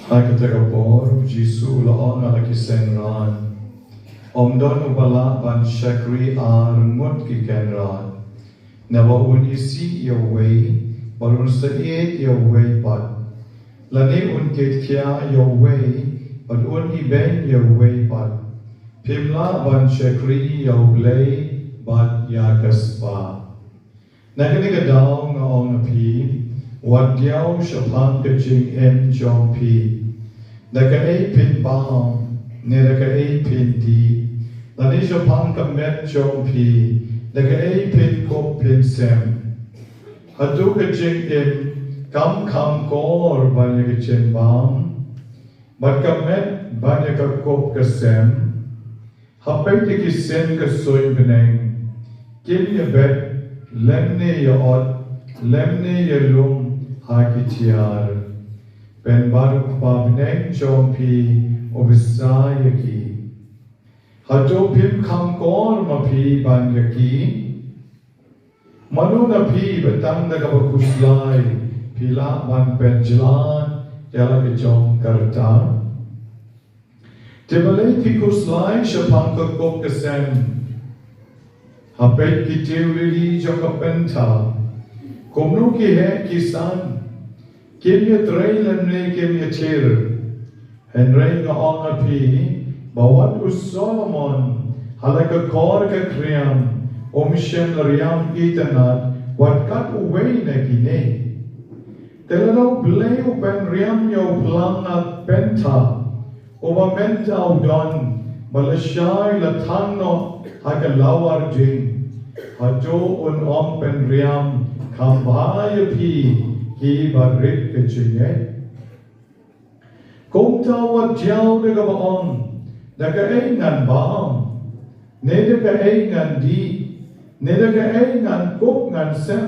Hakatagapor, Jisu laon alakisenran. Omdon ubala ban shakri ar mut ki kenran. Nawa un isi Yahweh, balun sa'iet Yahweh pat. Lani un ketkia Yahweh, but un iben Yahweh pat. Pimla ban shakri Yahweh, bat yakas ba. Naganigadaw nga ong api, wadyaw shapang kaching em jong pi. Naka pin bang, naka pin di. Lani shapang kamet jong pi, naka pin kop pin sem. Haduh kaching em, kam kor banya kaching bang. Bat kamet banya kakop kasem. Hapay tikisen kasoy beneng. Kim ya bet, lemne ya ot, lemne ya lum hakitiar. Ben baruk pabneng jompi obisaya ki. Haduh pim kor mapi banya ki. Manu na pi betang na kabakuslay, pila man penjalan, yala kejong karta. Tibalay pi kuslay siya pang kakop kasem. Hapet ki teulili jong ka penta. Komnu ki he kisan. Kim ye trailen ne kim ye tir. Henry nga ong api. Bawat us Solomon. Halaka kor ka kriyam. Shem riam itanat. Wat kat uway na kine. Telano blay upen riam yo plang at penta. Oba menta udon. Malaysiay latano hagalawar jing. Hajo un pen riam. Kambaya pi. Hi barit ke chinge. Kung tawat jiao de gabaon. Nagaingan baam. Nede kaingan di. Nede kaingan kuk ngan sem.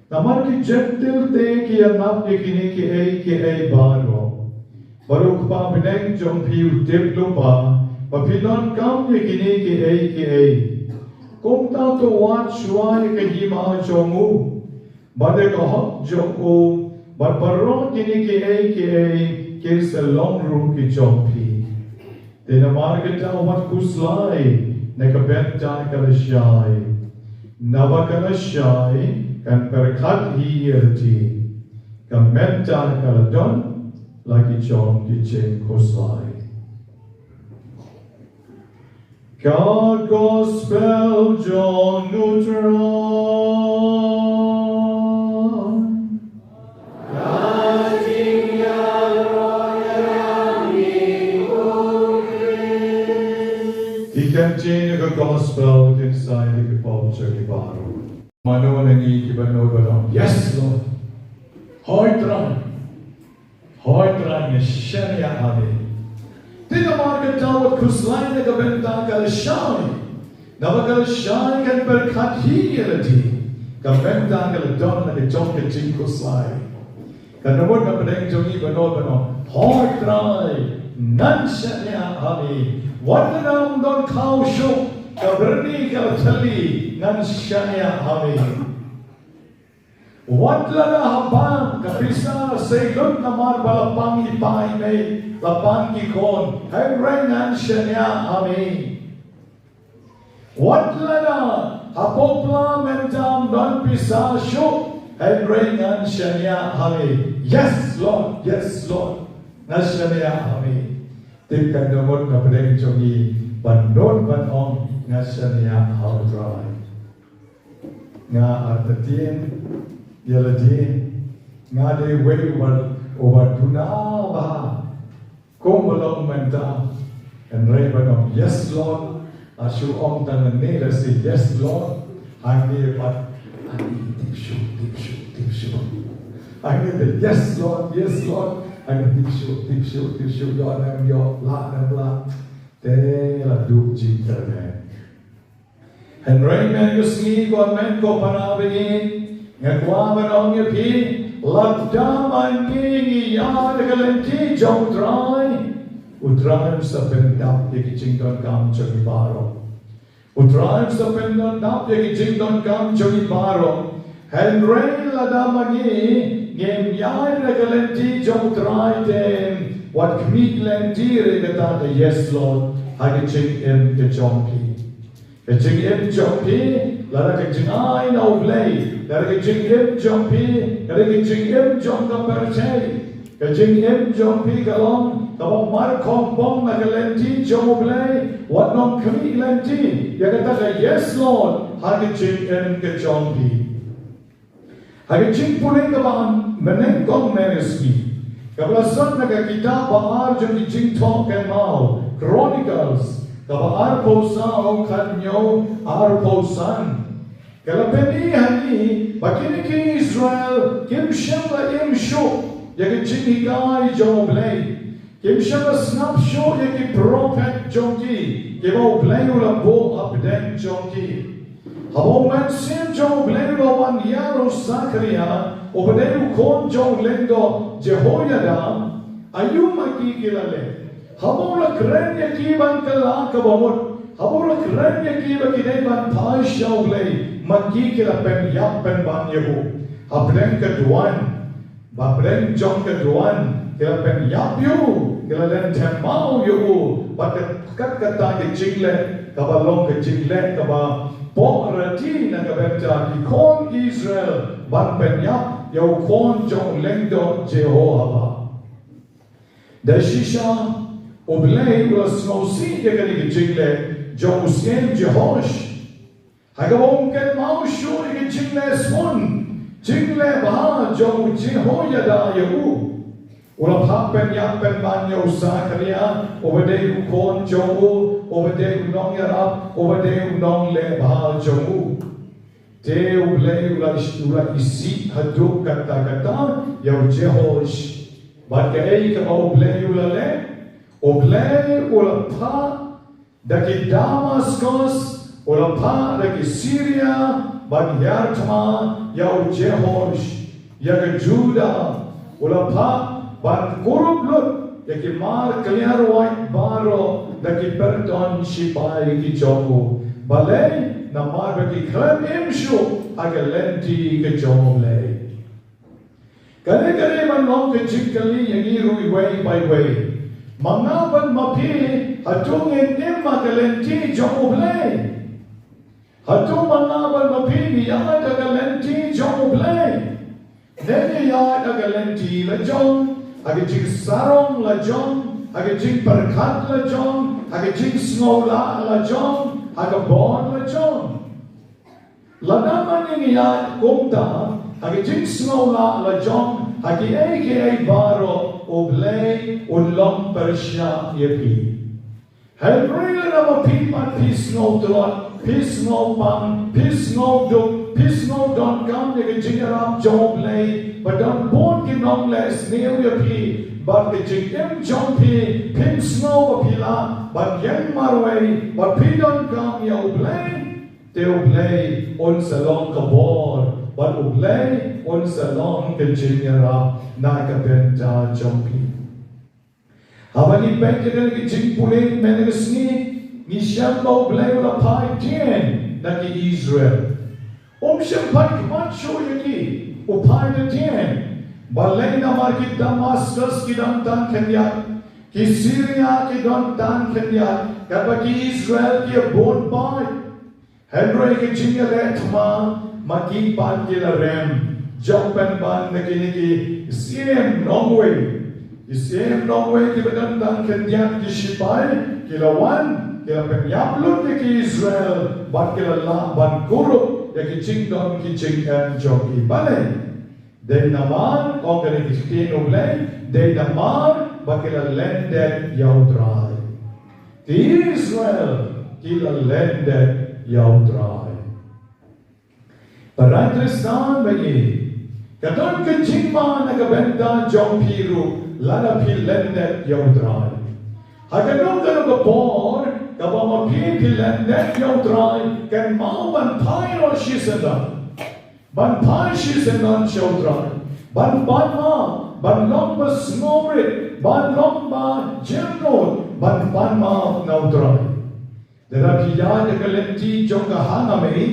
Naman ki gentle te ki anap kini ki ei baro. Baru pa bineng jong piu tip lupa. Papinon kam kini ki ei. Kung tao to wat shuai ke hima jongu. Bade ka hok jongu. But paron kini ki ei kis a long room ki jong pi. Tinamar kita wat kuslai. Nekabenta kalashai. Navakalashai. Kan berkat hierti. Kan menta kaladon. Lagi jong ki ching kuslai. God Gospel John Neutron. Continue the gospel inside the culture of Baro. Mano nangi kibano baro. Yes, Lord. Hoitran ni shania ade. Tina market tawat kuslain na kabenta kalashai. Navakalashai kan berkat hiyalati. Kabenta kaladon na kajong kajing kuslai. Kanawad na padeng jongi bano. Hoitran nan shania ade. What the nam don kau show kaberni kalthali nan shania hami. What lana habang kapisa segot namar balapang ipai me lapang ikon hengray nan shania hami. What lana hapopla mentam don pisa show hengray nan shania hami. Yes Lord, nan shania hami. Tingkat nomor kapedeng jongi bandon banong ngasania how dry. Nga artatien yaladien nga de wewal obatuna ba komolong menta and ray banong yes Lord asu ong tangan nila si yes Lord hangi pat ani deep shoot hangi the yes Lord I'm deep shoot, God, I'm your la. Te la du jita me. And rain man you see, God man ko panabingin, ngakwa manong ya pi, ladama ningi ya nagalenti jong dry. Udraim sa pendap yaki don kam jogi baro. Udraim sa pendap yaki don kam jogi baro. And rain ladama ni, Ngem yai regalenti jong traiten what kmik lenti regata yes Lord hagi ching em ke jongpi ke ching em jongpi lara ke ching ai no play lara ke ching em jongpi lara ke ching em jong ka perchai ke ching em jongpi kalong kabong mar kong bong nagalenti jong play what non kmik lenti yagata yes Lord hagi ching em ke jongpi hagi ching puling kaban Banyngkong Ministry. Kablasan nagkakita baar dyan jing talk and mau Chronicles. Kabaar po sa o kanyo arposan. Kalapenihan ni bakiniki Israel kim siyang la imsyo yagi jing higay joblay. Kim siyang la snapsyo yagi prophet jongi. Kibaw play ula po abdeng jongi. Habang mansim joblay ula wan yaro sakriya Obadeyu kon jong lendo Jehoiada ayu makikilale. Habula krenya kiban kala kabamot. Habula krenya kiba kinaiban pai shaugle makikila pen yap pen ban yehu. Hablen kaduan, bablen jong kaduan. Kila pen yap yu, kila len temau yehu. But kat kata ke jingle kabalong ke jingle kaba Bo rati na kabenta ki kon Israel ban penyap yau kon jong lengdo Jehovah. Da shisha oblei ula snowsi de gani jingle jong usiem Jehosh. Hagabong ken mau shu de jingle swon jingle ba jong Jehoyada yahu. Ula papen yapen ban yo Zakaria obade kon jongu obade nong yarap obade nong le ba jongu te uble ula isi haduh kata yo Jehosh bat kai ka uble ula pa daki Damascus ula pa daki Syria bat yartma yo Jehosh ya Judah ula pa ban kurublut yaki mar clear white baro daki perton shipai ki jogo balay na mar baki khlem imshu agalenti ki jogo lay kare man long ke chikali yagi rui way by way mangaban mapi hatungin imma galenti jogo lay hatung mangaban mapi yad agalenti jogo lay nene yad agalenti la jong agajing sarong la jong, agajing perkat la jong, agajing snola la jong, agabon la jong. La naman ingiyat kumta, agajing snola la jong, agi aka baro oblay ulong persya yepi. Helbrila na mapipan pis no trot, pis no pang, pis no duk, pis no don kam agajing arap jong oblay. But don't born ki nong les neo ya pi, but the jingem jong pi, pim snow pila, but yang marway, but pi don't come ya ublay, te ublay on salon kabor, but ublay on salon ke jingera na ka benta jong pi. Habani pekeden ki jing pulin menesni, ni shamba ublay ula pai tien na ki Israel. Shem pai kman show yaki. Upay na tiyan, balay na marki Damascus ki dantan kenyat, ki Syria ki dantan kenyat, kaba ki Israel ki abon bay, Henry ki jingalet ma, maki pan ki la rem, jokpen ban na kiniki, siem nongway, ki badantan kenyat ki shipay, ki lawan, ki la penyaplut ki Israel, ban ki la ban kurup, yaki jingdon ki jingkan joki balay. Day naman, kung ganit ublay, day naman, bakila lendet yaudray. Ti Israel, kila lendet yaudray. Para Tristan bayi, katon ka jingma nagabenta jong piru, lana pi lendet yaudray. Haganong ganogabor, kabama pi lendet yaudray, kan mauban tayo shisanda. Ban pai shisenan shaudran, ban ma, ban lomba snowrit, ban lomba jemnod, ban ma naudran. Lera piya ya galenti jonga haname,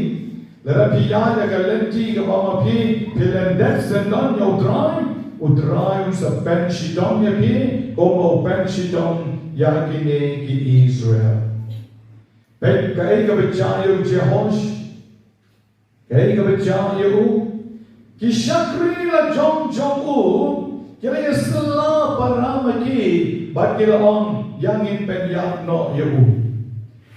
lera piya ya galenti kabama pi pilendet senan yaudran, udrai sa penshidon ya pi, como penshidon ya kine ki Israel. Pek kai kabechayo Jehosh. Kaya kabecha yu, kishakri la jong u, kaya sela para maki, bat kila on yangin penyak no yu.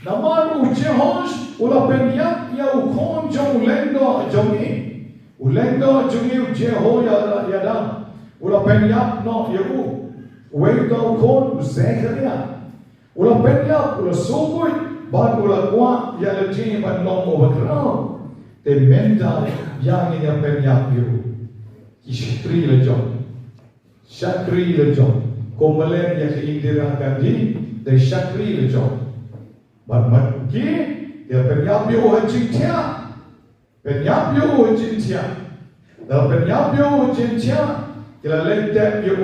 Naman Jehosh ula penyak ya ukon jong lendo jongi, ulendo jongi Jehoyada yada, ula penyak no yu, wei do kon Zechariah, ula penyak ula subuit, bat ula kwa ya leti ban long overground. Te menta yang ini penyak yu, ishkri lejong, shakri lejong, komalen yang Indira Gandhi, te shakri lejong. Bat ki, dia penyak yu hajintia, penyak yu hajintia, dah penyak yu hajintia, kila lentek yu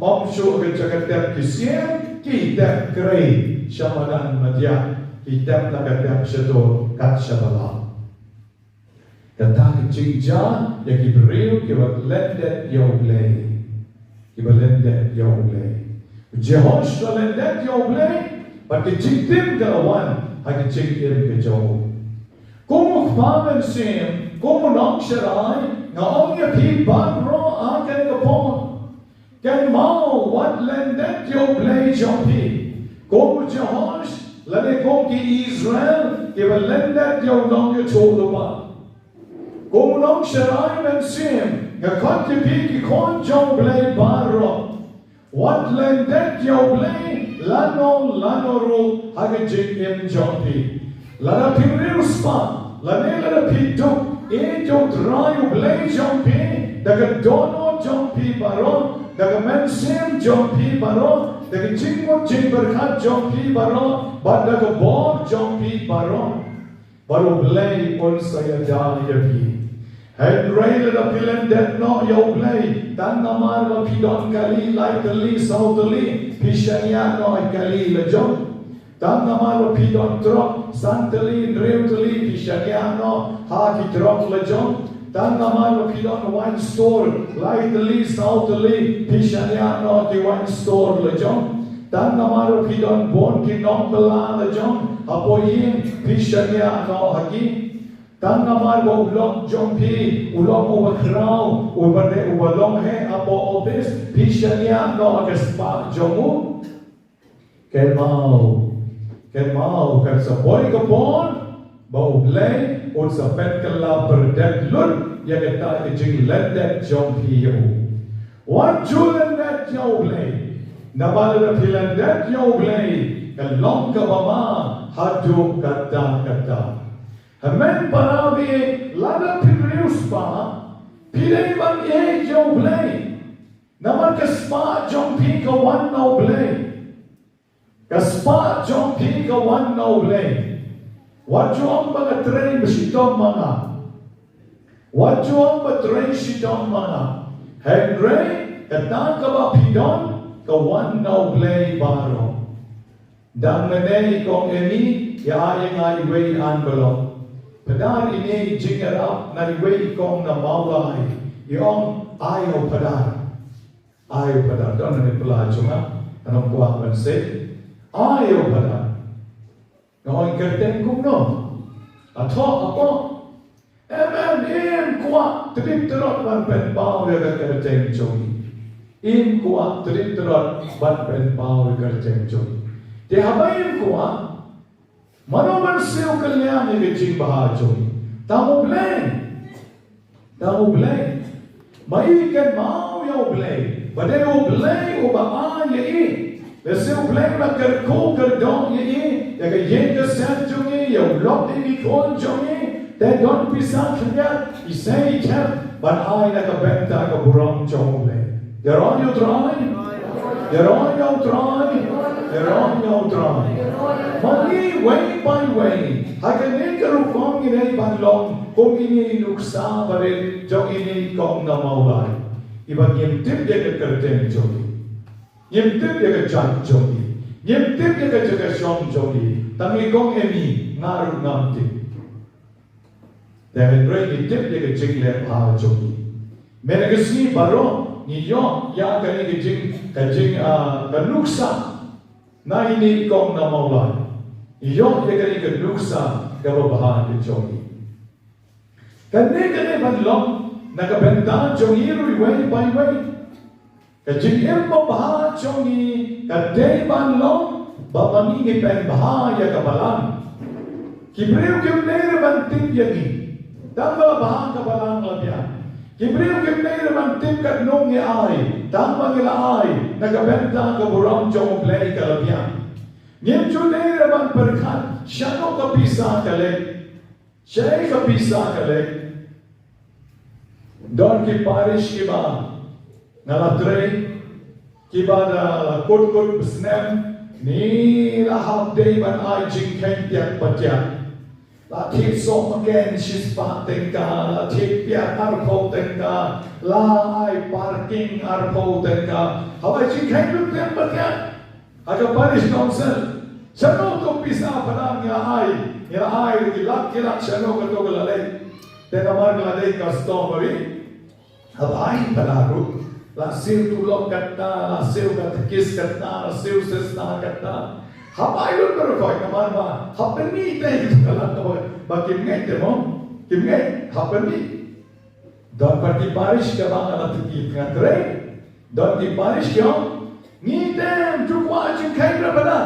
omshu kejagat kisien, kita krai shamadan madya, kita lagat shato kat shabala. Kata kecingja yang kiberil kibat lendet yaublay, kibat lendet yaublay. Jehosh la lendet yaublay, but kecingtim kalawan hak kecingtim kejauh. Kung pamen sim, como nong sharai, nga ong ya pi ban ro aken kapon. Ken mau wat lendet yo play jompi. Como Jehosh, lane kong ki Israel, ke lendet yo nong yo cholupa. Como nong sharai men sim, nga kot ki pi ki kon jom play ban ro. Wat lendet yo play, lano ro, hage jing im jompi. Lana pimriu spa, lana pitu, jo drayu blay jompi, daga dono jompi baro, daga mensim jompi baro, daga jingmo jingberkat jompi baro, but daga bor jompi baro, baro blay on saya daya pi. And rail the pilen that no yo blay, dan namar la pidon kali, like the lee, south the lee, pishanya no kali la jom. Dan namalo pidon drop, santali, reutali, pishaniano, haki drop lejon. Dan namalo pidon wine store, lightly, southerly, pishaniano, the wine store lejon. Dan namalo pidon bon ki nombala lejon, apoyin, pishaniano haki. Dan namalo ulong jompi, ulong uwakraw, uwalong he, apo obis, pishaniano, agaspa jomu. Ken mau kan sa boy kapon bau blay on sa pet kala berdet lun ya kata jing lendet jompi yo what julen that yo blay nabala pilandet yo blay kalong ka mama haduh kata hamen parabi lada pirius pa pilay bang ye yo blay naman ka spa jompi ka one no blay Kaspa jompi ka one no blame. What you on mga train bashidom mga. What you on ba train shidom mga. Henry katang ka ba pidon ka one no blame baro. Dang nanay kong eni ya ayang ay way anbalo. Padar ini jinger up na way kong na maway. Yung ayaw padar. Ayaw padar. Doon na nipula chunga. Anong kuwang mansay? Ayaw pada. Ngayon kerten kung no. Ato ako. Em kuat terot ban pen pau ya kerten chongi. Im kuat terot ban pen pau ya kerten chongi. Te habayin kuat. Manoman siyo kalyan ni jing baha chongi. Tamu blay. Maikan mau ya blay. Badai o blay o ba ya i. Lese o blay la kerko kerdong ye ya ke yen ke san jungi ya lok ni kon jungi te don pisang kenya isai kem ban ai na ka benta ka burong jong blay yaron yo try mani way by way hakane karu kong ini ban long kong ini nuksa bare jong ini kong na maulai ibang yem tip de ke kerten jongi Yem tip ya ke jogi, yem tip ya ke jaga shom jogi, tangi kong emi ngaru ngam tip. Dahil ni tip ya ke jingle pa jogi. Mere kesini baro ni yo ya kani ke jing kanuksa na ini kong na maulai. Yo ya kani ke nuksa kababahan ke jogi. Kani banlong nakabenta jogi rui way by way. Kajing empo baha chongi kadai ban long babani ni pen baha ya kabalan kibreu kimneir ban tip yagi tamba baha kabalan labya kibreu kimneir ban tip kat nong ye ai tamba ngila ai nakabenta ka burong chong play kalabya ngem chuneir ban perkat shano kapisa kale shay kapisa kale don ki parish ki ba Nalatre, kibada kut besnem, ni lahap day ban ay jing ken tiak patya. La tip so again she's pating ka, la tip piak arpo tengka, la ay parking arpo tengka. Hawai jing ken luk tiak patya. Aga parish council, chano to pisa padang ya ay kilak chano ka to galalay. Tenamar galalay ka story. Hawai padaru. La siu tulok kata, la siu katekis kata, la siu sesta kata. Hapai lu berkoi kamar ba? Hapeni teh itu kalau tu bagi mengai temo. Kimge hapani. Don parti parish ka bang alat ti ngatre. Don ti parish kyo ni dem jukwa jin kai rabana.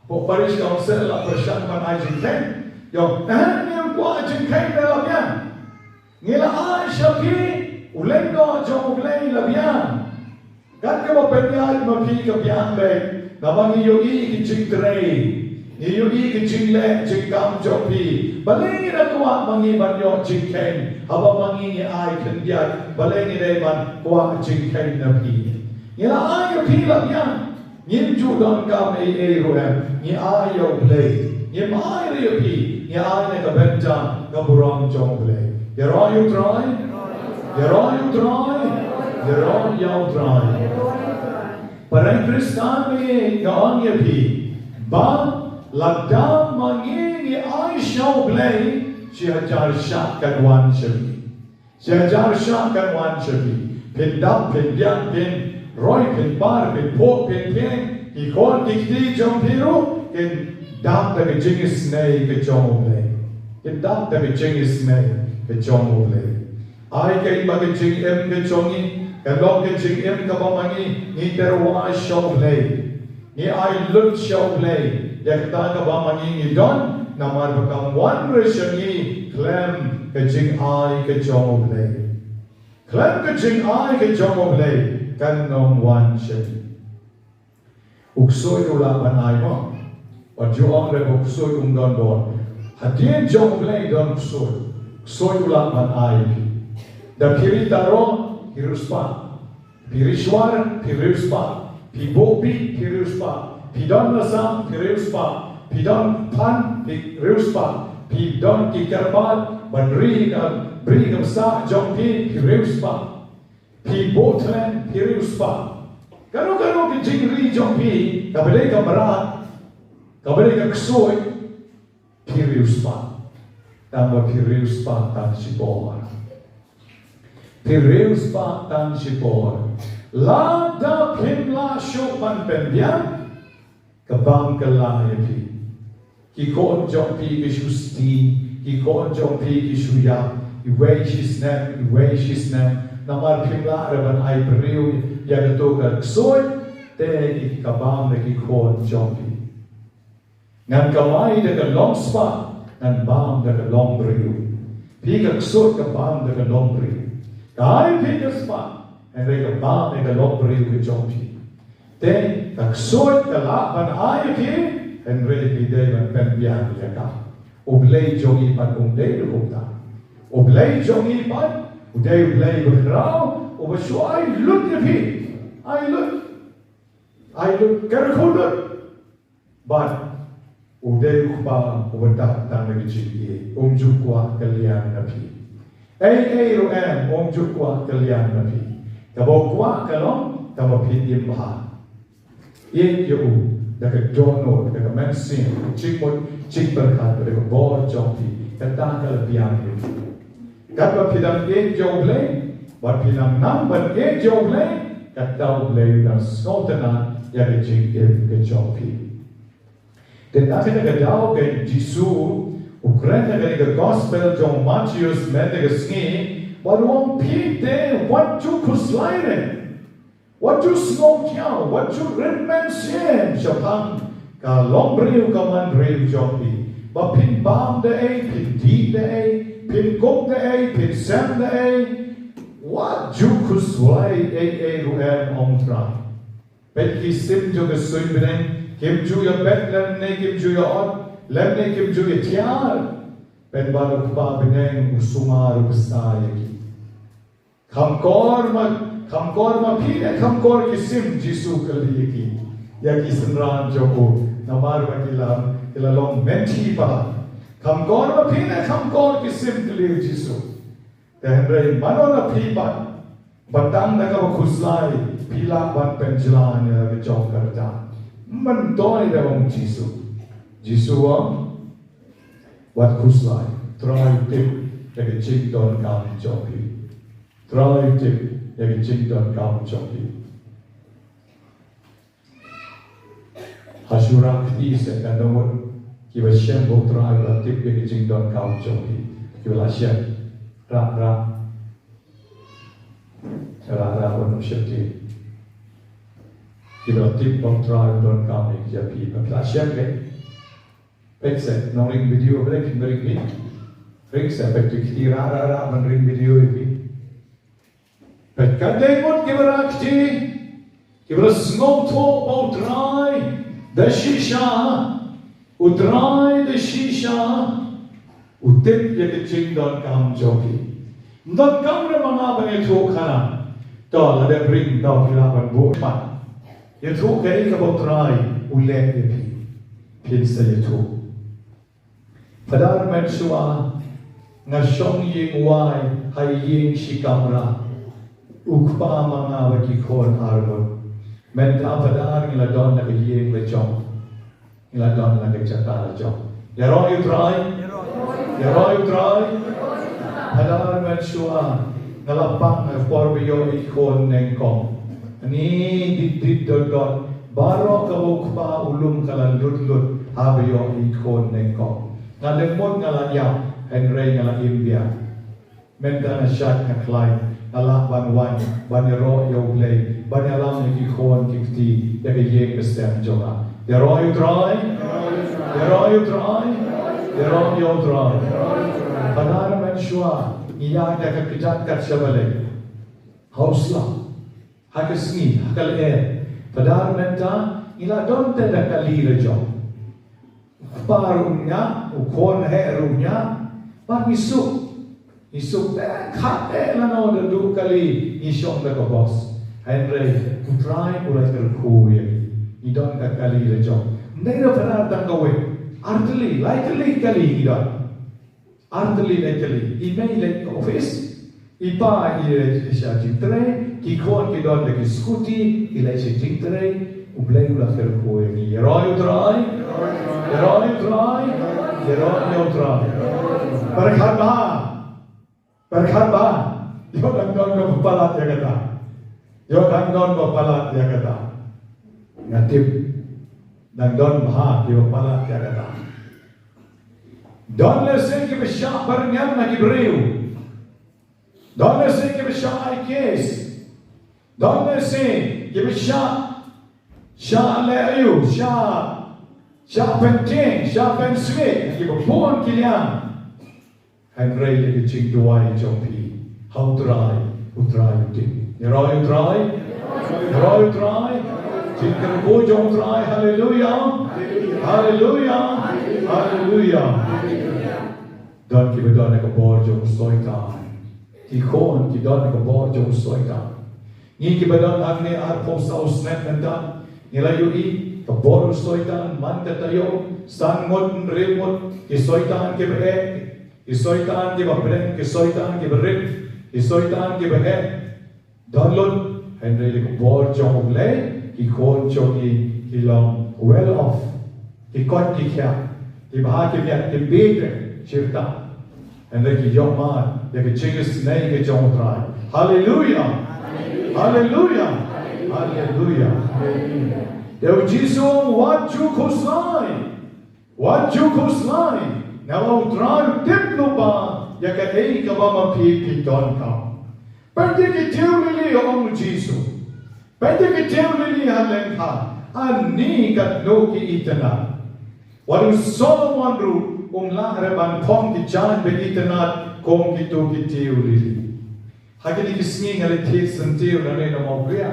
Po parish council la persyan man ai jin kai. Yo ni kwa jin kai rabya. Ngila ai shapi ulendo jo uglei labyan. Kat ka mo penyal mapi ka biang be. Nabangi yo I jing trei. Iyo I jing le jing kam jopi. Balengi na kuwa mangi banyo jing ken. Haba mangi ni ai kendiat. Balengi de man kuwa jing ken na pi. Ngila ai yo pi labyan. Ngim ju don kam ruem. Ni ai yo play. Ngim ai yo pi. Ni ai ne ka benta ka burang jong play. Yero you try. Yero you try. Yero you try. Parang Kristan ni kaon ye pi. Ba Ladam mangi ai show play, she hajar shot kan wan shabi. She hajar shot kan wan shabi. Pin dap, pin bian, pin roy, pin bar, pin pork, pin pin. He called dikti jom piru, kin dap da jingis nay ke jom play. Kin dap da jingis nay ke jom play. Ai ke ba ke jing em ke jongi, ke lok ke jing em ka ba mangi ni terwa show play. Ni ai lut show play. Yakta ka ba mangi don namar bakam one reshangi clam ke jing ai ke jong play. Clam ke jing ai ke jong play kan nom one shani. Uksoy ula panay mo. O juong re uksoy don don. Hadien jong play don uksoy. Uksoy ula panay pi. Da piritaro hiruspa. Pirishwar piruspa. Pibopi piruspa. Pidon nasa piruspa, pidon pan piruspa, pidon kikarpat, banri ka sa jompi piruspa, pibotlen piruspa. Kano kijingri jompi, kabale ka marat, kabale ka ksoy, piruspa. Tama piruspa tan sipor. Piruspa tan sipor. La da pimla shopan penbian. Kabang kalayapi. Kikon jompi kishusti, kikon jompi kishuya, iway shisnem, namar pimla raban ay periu, yagato kagsoy, te kabang na kikon jompi. Ngan kamay na kalong spa, ngan bang na kalong periu. Pi kagsoy kabang na kalong periu. Kay pi kaspa, and they kabang na kalong periu kajompi. Then kagsoy kalaban ayaki and ready day man penbian yaka. Oblay jongi pan day lumta. Oblay jongi pan uday oblay berkrau. Obasyo I look at him. I look karakulut. But uday ukpa ubadak tang nagchigi. Jukwa kalian napi. Ruem jukwa kalian napi. Kabokwa kalong tamapin imbahan. Yen yo daga dono daga mensin chikmot chikberkat daga bor jompi kata kalabian yo kata pidam yen joble but pidam nam but yen joble kata ble dan skotana ya ke chik ke jompi den ate daga dau ke jisu ukraina daga gospel jom Matthews daga ski but one pite what you kuslaire. What you smoke down, what you remember siem, Shapang, ka lombriu ka manbriu jopi, ba pin bam de pin deep de pin gok de pin sem de what you kuswai ruem omtra. Bet ki sim jo ke suibren, kim ju ya bet lem ne kim ju ya ot, lem ne kim ju ya tiar, ben baluk ba beneng usumar ubstayaki. Kamkor mapine kamkor kisim jisu kaliyaki ya kisenran joko namar kila long menti pa kamkor mapine kamkor kisim kaliy jisu tehenre manona pipan batang naga khuslai pila ban penjlan ya ke jok karta man doi dawang jisu wat khuslai try tip ke chik don kam joki try tip yang cinta kaum joki. Hasurak di sekanawat kiwa siyang botra agratip yang cinta kaum joki. Kibla siap ra untuk siap Kibla tip bom try don kami jadi kibla siap Peksa nong ring video balik ring Peksa pek tu ra ring video ini. Pek kademon kibla akti kibla snow to bom try the shisha utrai the shisha utip ya kecing don kam joki. Don kam re mga bang itu kana. Tol ada ring tol kilapan buat. Itu kaya kabau try ulek lepi. Pinsa itu. Padahal mensua ngasong ying wai hay ying shikamra. Ukpa mga wakikon arbon. Menta padahal ngila don na ying lechong. Ngila don na kecakar lechong. Yaro you try. Padahal mensua ngalapang forbiyo ikon nengkong. Ni dit dot baro kabukpa ulum kalan lut habiyo ikon nengkong. Ngalemon ngalayam Henry ngalayimbia. Menta na syak na klay nalakban wan banero yoglay banalam ni ikon kikti yagayeng bestem jonga. Yaro you try. Padahal mensua iya ada kejat kat syabale. Hauslah. Hakasni, hakal Padahal menta ila don teda kali rejong. Parunya, ukon herunya, pan isuk kat lano dadu kali isyong da kabos. Henry, utrai ulai terkuye. Idon ka kali rejong. Ndai padahal tangkawe. Likely kali idon. Likely. Email office. Ipa ile siya jintre, kikon kidon lagi skuti, ile siya jintre, ublay ula ferko ni. Yaro you try. Berkhatba. Yo dangdon ko palat ya kata. Ngatip dangdon bah yo palat ya kata. Don le se ki besha barnyam na gibreu. Don't let say give a shot case. Don't let say give a shot le you shot penting shot sweet give a porn kilian and ready to ching to why jopi how try you try ching go jong try hallelujah don't give a don like a board jong soita Ikon kidon ko bo jong soita. Ni kibadon agne ar po sa usnet nanta. Nilayo I ka bo soita man katayo sangon remot ki soita kibe ki soita kibe ki soita kibe ki soita kibe donlon henry ko bo jong le ikon jogi kilong well off ikon kya ki baha ki bete chirta henry ki yomar Ya ke chingus nei ke jong try. Hallelujah. Deu Jesus what you kusai. Now try tip no ba ya ke ei ka ba ma pi don ka. Pante ke teu lili om Jesus. Pante ke teu lili halen ha. Ani kat no ki itana. Waru Solomon ru lahre ban pong ki jan be itana kong kito kitiw lili. Hagi ni kisngi ngali tis sentiw na rin na mawagaya.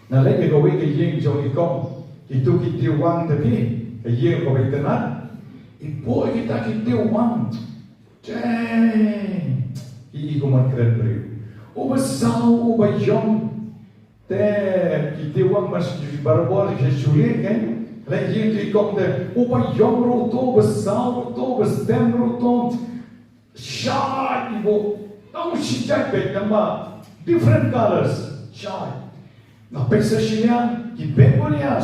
Nalay gawi kay yeng jong ikong kito kitiw wang tabi. Kay yeng kaway tanan. Ipoy kita kitiw wang. Dang! Ii kuman kren beriw. Uba saw, uba yong. Te kitiw wang mas barbol jesulir kan. Lay yeng to ikong te uba yong ruto, uba saw ruto, uba stem ruto. Shy ibo, tahu sijat beg nama different colors. Shy. Ngapain sesian? Ki begonia,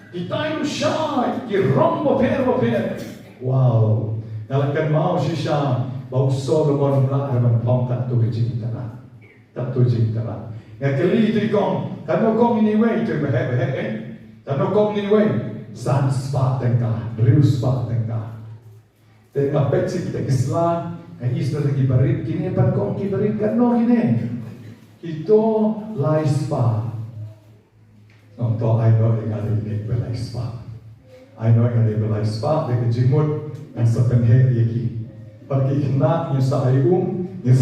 kita itu shy. Ki rombo per. Wow. Kalau kan mau sisa, bau Solomon lah memang pangkat tu kecintaan. Tak tu cintaan. Yang kali itu kong, kan kong ini way tu kan kong ini way. Sun spark tengah, blue spark tengah. Te ngapet si kita Islam, Islam lagi barit kini pan kong ki barit kan no kini. Ito lies pa. Nonto I know yang ada ini belais pa. I know yang ada belais pa de jimut ang sa penhe yaki. Pergi kena yang sa ayung yang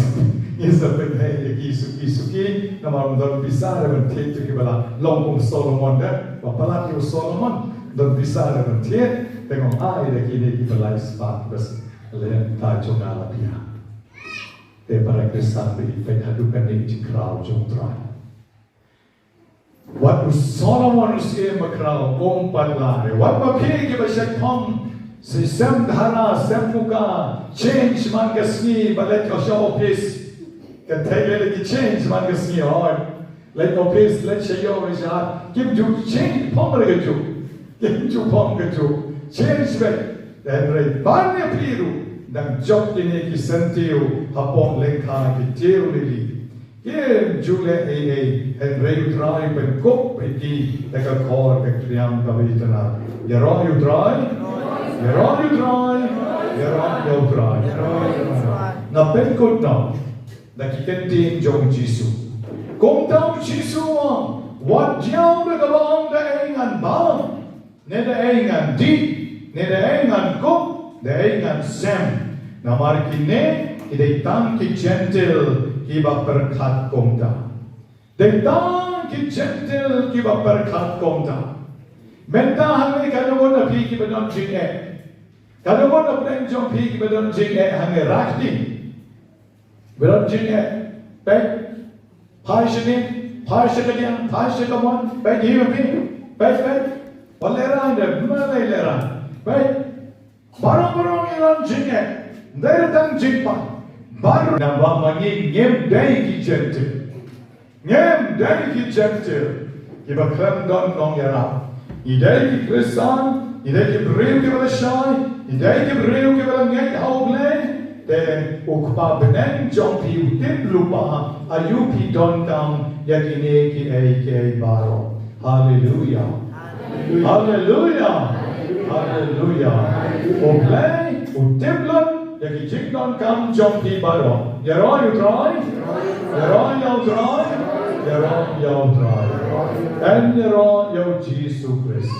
sa penhe yaki suki na marundan bisa dan tiet ke bala longkong Solomon dah. Bapalat yo Solomon dan bisa dan tiet tengok ai de kini ki belais pa bas le ta jonga lapia. Te para Kristan bi hadukan ni jikrau jong trai. What was Solomon say makrao om padlare. What maphi ke basyak thom si sem dhara sem muka change man gasni balet ka office ka thele ki change man gasni hoy. Let office let shayo risha kim ju change phom re ju kim ju phom ke ju change be then re banya piru dan job ini ki sentiu hapong lengkha ki tiu lili kim jule Henry try pen kop ki leka kor ke kriam ka vitana yaro you try na pen kot na da ki kentin jong Jisu kong tau Jisu wat jiao de galong de engan ba ne de engan di ne de engan kop de engan sem Namar kine ideitang ki gentle ki ba berkat komda. Deitang ki gentle ki ba berkat komda. Menta hange kanogon na pi ki badon jinge. Kanogon na preng jong pi ki badon jinge hange rakti. Badon jinge pek Paishanian Paishanaman pek hiu pi pek Valera inde Malera pek barang ilan jinge. Datang jumpa baru nama mangi ngem day ki gentle kiba krem don nong yara idai ki Kristan idai ki breu ki bala shai idai ki breu ki bala ngai haugle te ukpa benen jompi utim lupa ayupi don down yakine ki ai baro hallelujah oblay utim Yaki jingdon kam jompi baro. Yaro you try. And yaro yo Jesus Christ.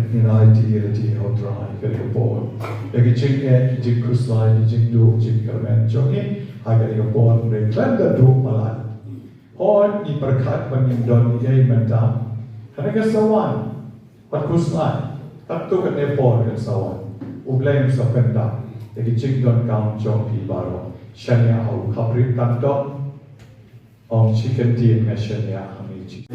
In ideality how try. Very bold. Yaki jing Christlai, jing do, jing karmen jongi. Agar yo born re klenda do malat. Hon I berkat pangindon I menta. Kanaka sawan. Pat Christlai. Tak tu kan nepon kan sawan. Ublem sa penda, jadi jingdon kam jong pi baro, shania au kaprit kanto, om chicken tea me shania hamichi.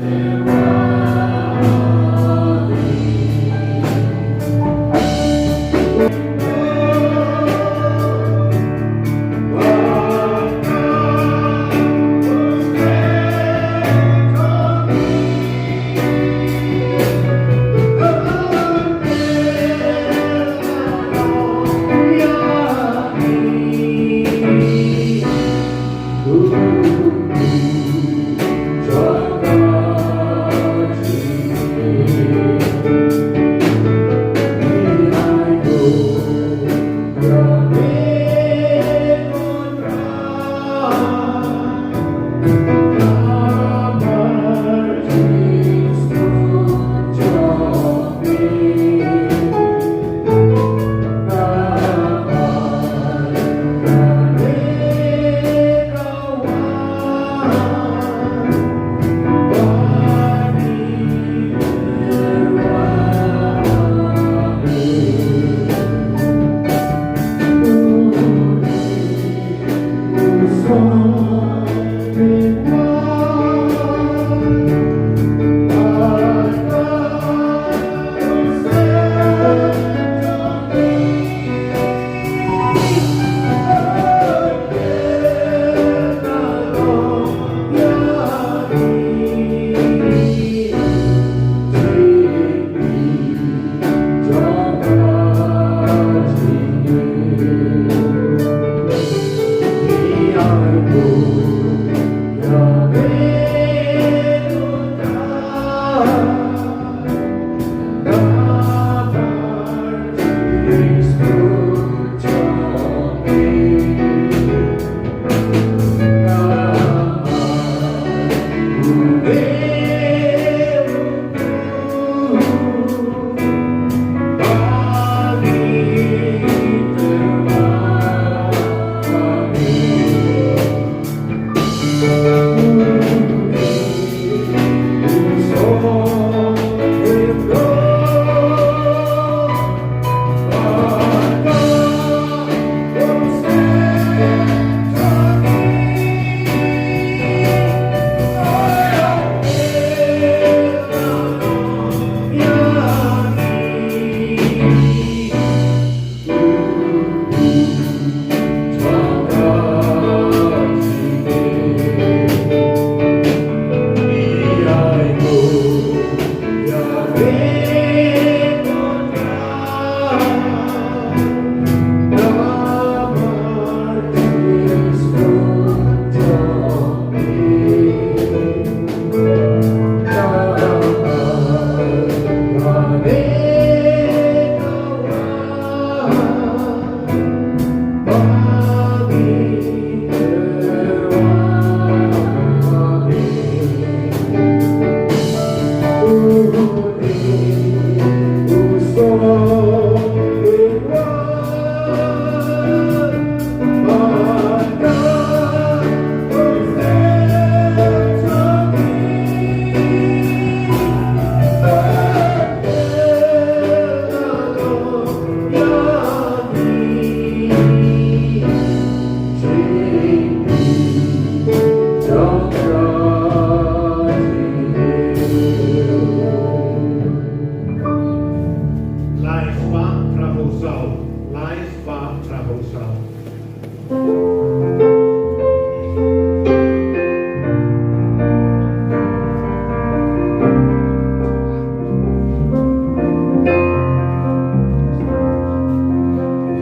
Trahosau, Lies Ba Trahosau.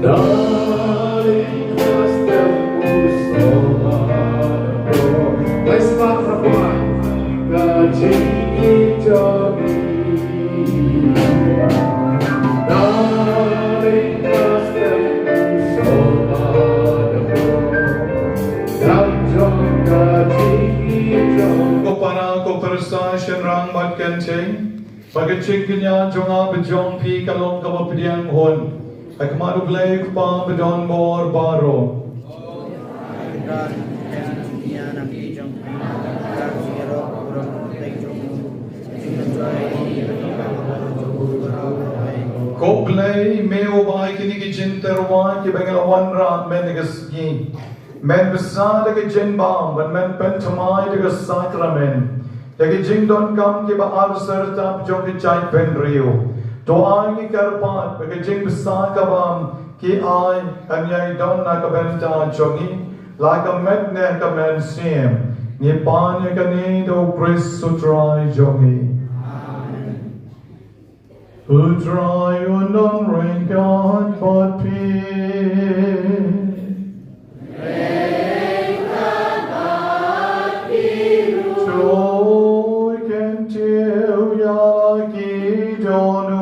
Darling, hasta puso ako. Lies Ba Trahosau. Kajing jogi. Darling, hasta puso ako. Damjong kajing jogi. Ko para ko persa shenrang mat kancing. Pagkaching kanya jonga bejong pi kalong kapapidiyang hon. Ay kumaruglay pa bedon mor baro. Koplay meo bahay kinigi jinterwan ki bengalawan ra men negasgi. Men besar dagi jinbam ban men pentomai dagi sakramen. Dagi jingdon kam ki ba serta jong ki chai penrio. Doa ni karpat bagi jing besar kabam ki ai kanyai don na kabenta jongi la kametne kamen sim ni panya kani do Chris sutrai jongi. Utrai unong ring God but peace. Joy can tell yaki dono.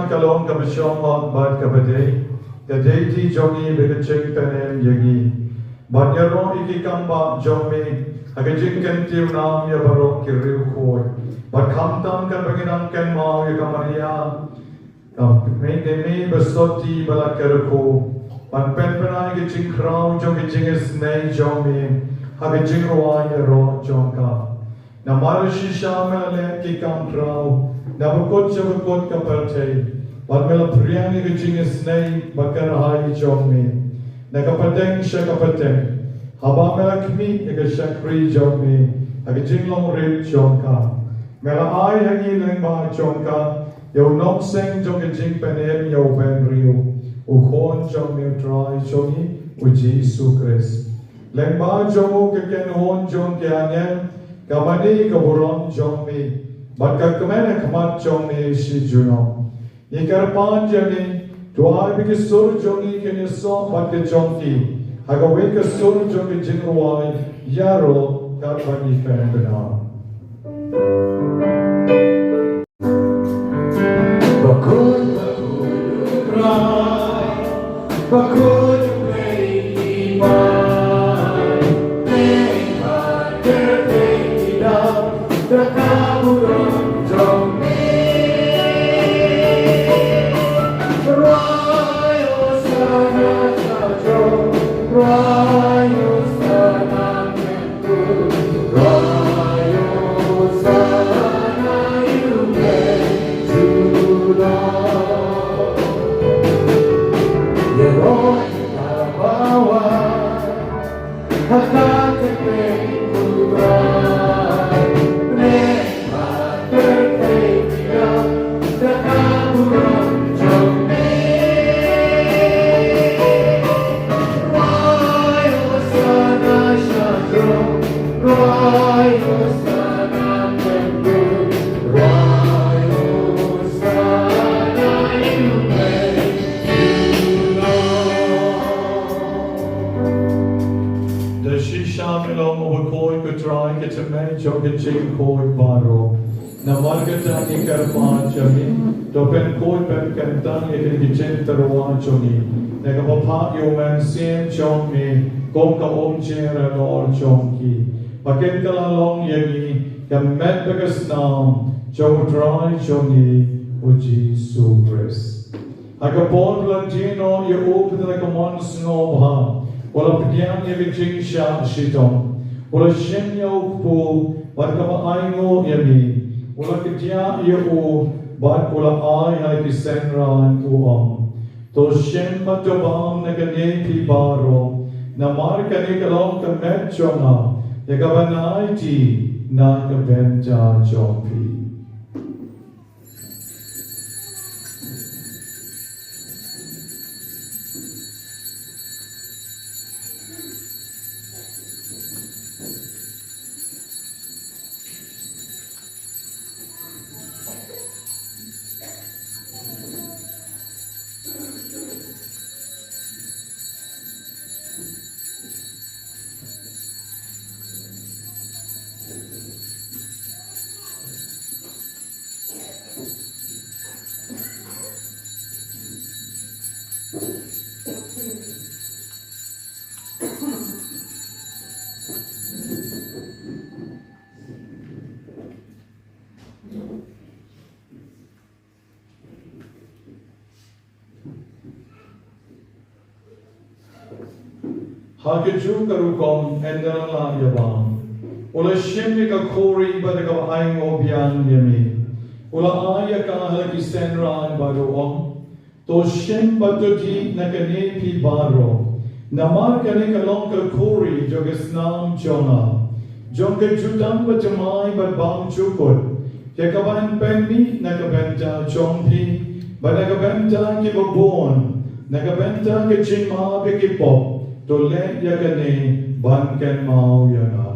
Kalong kabishong ot bad kabade, kadeti jongi begacheng penem yagi. Banyaro ikikamba jongi, agajing kentiu nam ya barok kiriu koi. But kamtam kan baginam ken mau ya kamaria. Me besoti balak kerko. But penpenai gajing krau jongi jinges nei jongi, agajing roa ya ro jonga. Na marishisha mele kikam krau, na bukot jabukot kaparte. But mela priyangi gajinges nei bakarahai jongmi. Nakapateng siya kapateng. Haba mela kmi nagashakri jongmi. Agajing long rip jongka. Mela ay hangi lengba jongka. Yaw nokseng jong gajing penem yaw benriyo. Ukon jongmi utray jongi uji Isu Kris. Lengba jongo kakenhon jong kianyen. Kamani kaburon jongmi. But kakamene kamat jongmi si junong. Ikarpan jani, tuai biki sur jongi kini so bakke jongi. Hagawe ke sur jongi jingruai, yaro karpani fembena. Bakun rai, bakun play mai, neha terpeda, terkaburon jongi. Jing koi baro, na margata ni karpan jami, to pen koi pen kantang ikin gichen tarwa joni, na kapapa yo man siem chong mi, kom ka om jera nor chong ki, paken kala long yagi, kam met bagas nam, chong dry joni, uji Isu Kris. Agapon lang jino ye open na kamon snob ha, Wala pediang ya kecing sya shitong. Wala shen ya ukpu bat kama aingo ya mi. Wala ketia ya u bat wala ai hai kisenran uom. To shen matobam na kane pi baro. Na mar kane kalong ka metchona. Ya kabanai ti na kabenta jompi. Hakiju karukong endala yabang. Ula shimmi ka kori bada ka aing obiang yami. Ula aya ka halaki senraan baruong. To shim batuti na kanepi baro. Namar kane kalong ka kori jogas nam jona. Jong ka jutang batamay badbang chukot. Kaya kabahan penmi na kabenta chompi. Bada kabenta kibabon. Na kabenta ka chinma bikipop. To let yakane bankan mau yana.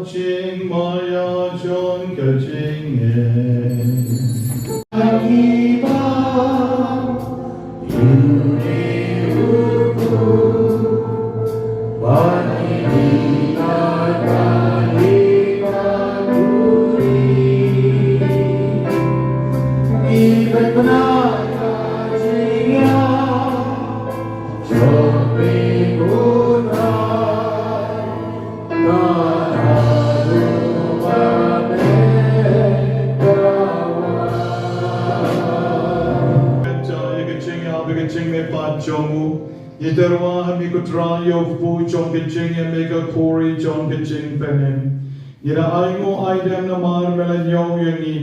Kaching maya chon kaching Akiba Yuni uku Bani Nagani Kaduri Ibet Benaya Jingya Chopi Guna Yiterwa hami kutrayo fu chong kiching ya mega kori chong kiching penem. Yira aingo aidem na mar mela nyong yangi.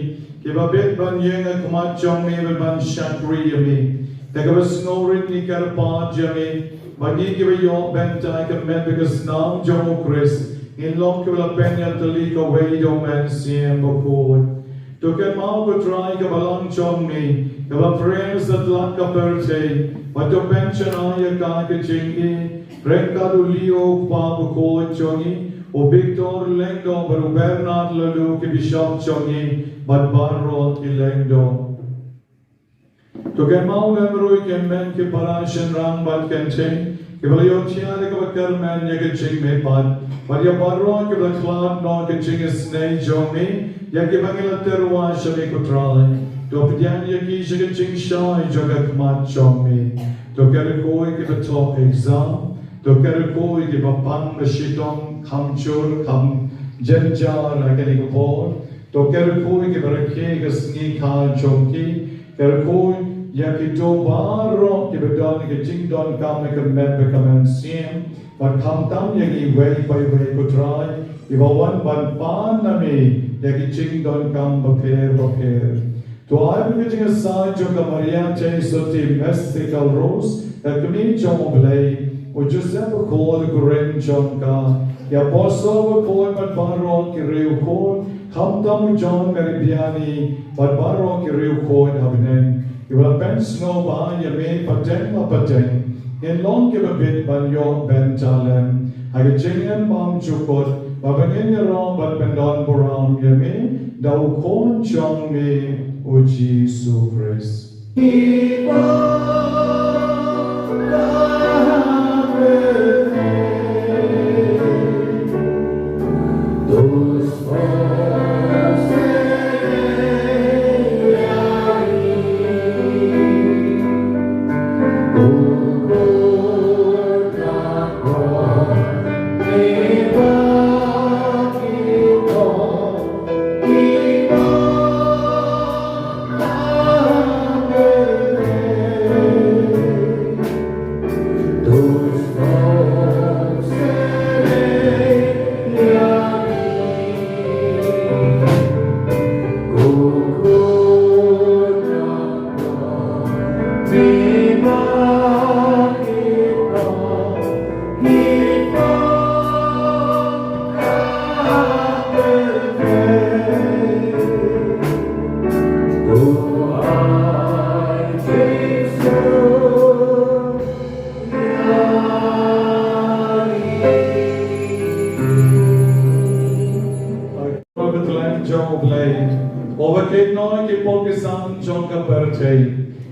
Kiba bet ban yenga kumat chong me ban shakri yami. Tagaba snorit ni karpa jami. Bagi kiba yo bentai ka met because nam jomo Chris. In long kiba penya talika weido men siem bokod. Tuken mau kutray ka balang chong me. Kaba friends at lak ka birthday. Wato pension aya ka kichingi, Renkadu Leo Pabuko chongi, o Victor Lengdo, but Bernard Lalu ki Bishop chongi, but Barro Ilengdo. To get Maulem can men ki Parashan Rang but can ching, Kibalayo Tiana Kabakar man yakaching me pad, but your Barro ki the cloud no kaching is snake jongi, Yakibangila Terwa Shamikutrai. To pedian yaki shigaching shy jogat mat chongmi. To karakoi ki the top exam. To karakoi ki bapang mashitong kam chur kam jenjar aganikapor. To karakoi ki barake gasni ka chongki. Karakoi yaki to baro ki badani ki jingdon kam ka met bekaman siem. But kam tam yaki way by way kutrai. Ibawan ban pan nami yaki jingdon kam baper. To I am getting aside to the Mariante Soti Mystical Rose, that to me John Blay, or Giuseppe called the Gren Jonka, the Apostle called but Baron Kiriu called, come down John Meridiani, but Baron Kiriu called Habinen. You will bend snow by your main paten, in long give a bit by your bentalem. Hagi jingen bam chukot, babangin yarong bat pendon boram yami, dau kon chong mi, O Jesus Christ.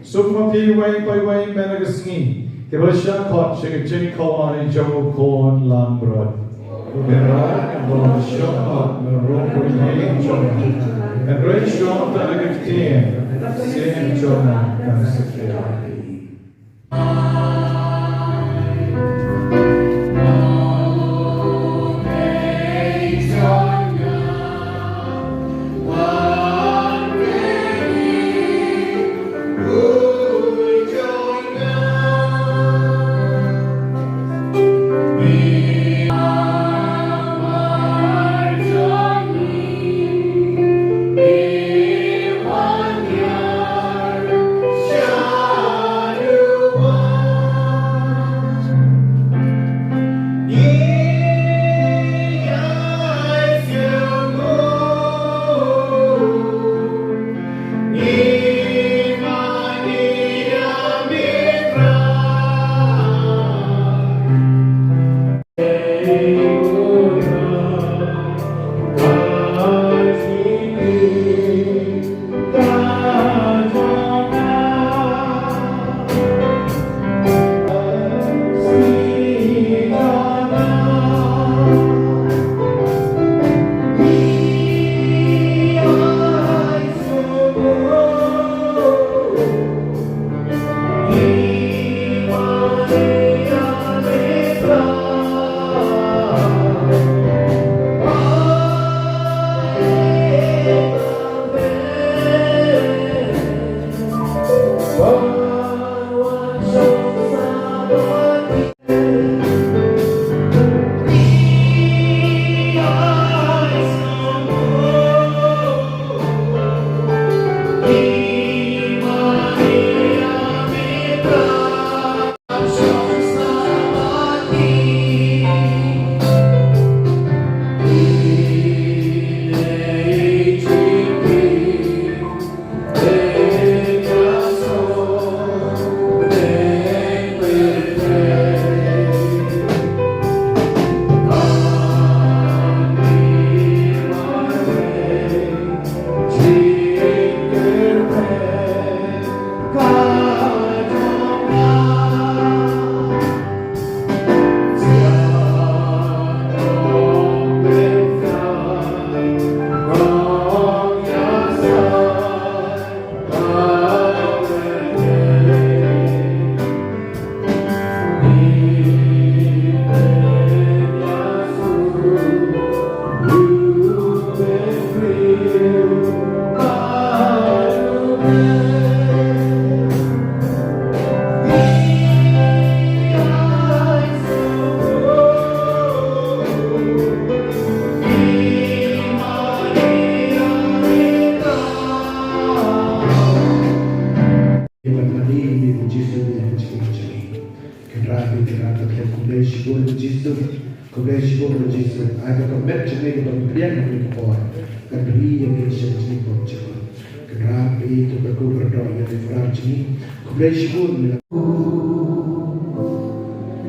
Sukma pi way by way menagasni. Kibasha kot shigajin kawani jamu kon lambrod. Gerard and Lord Shot and Rockwood Lane John. And Ray Shot and a gifteen. Same John and Sophia.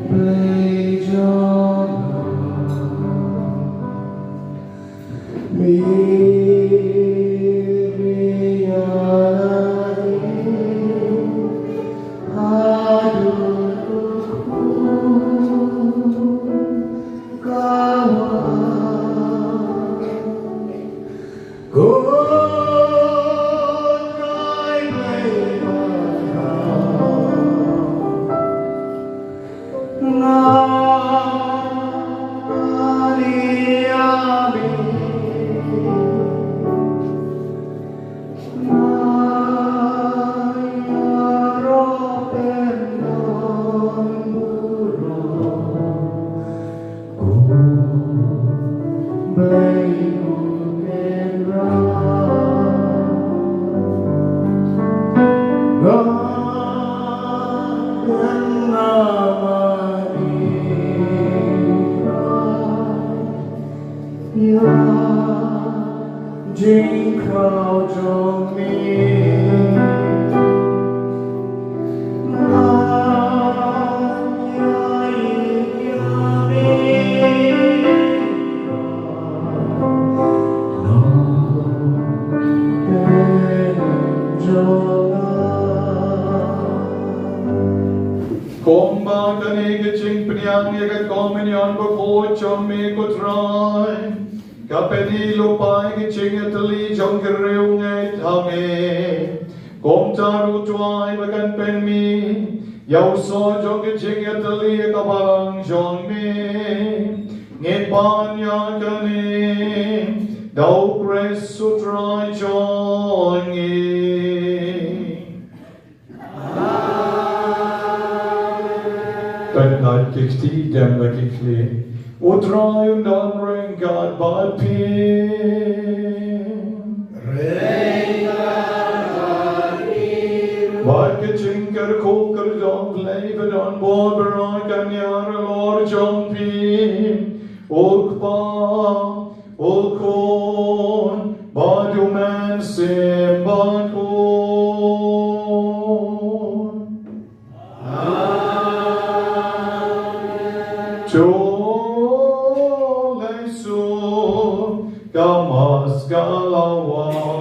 Praise your Gamas galawan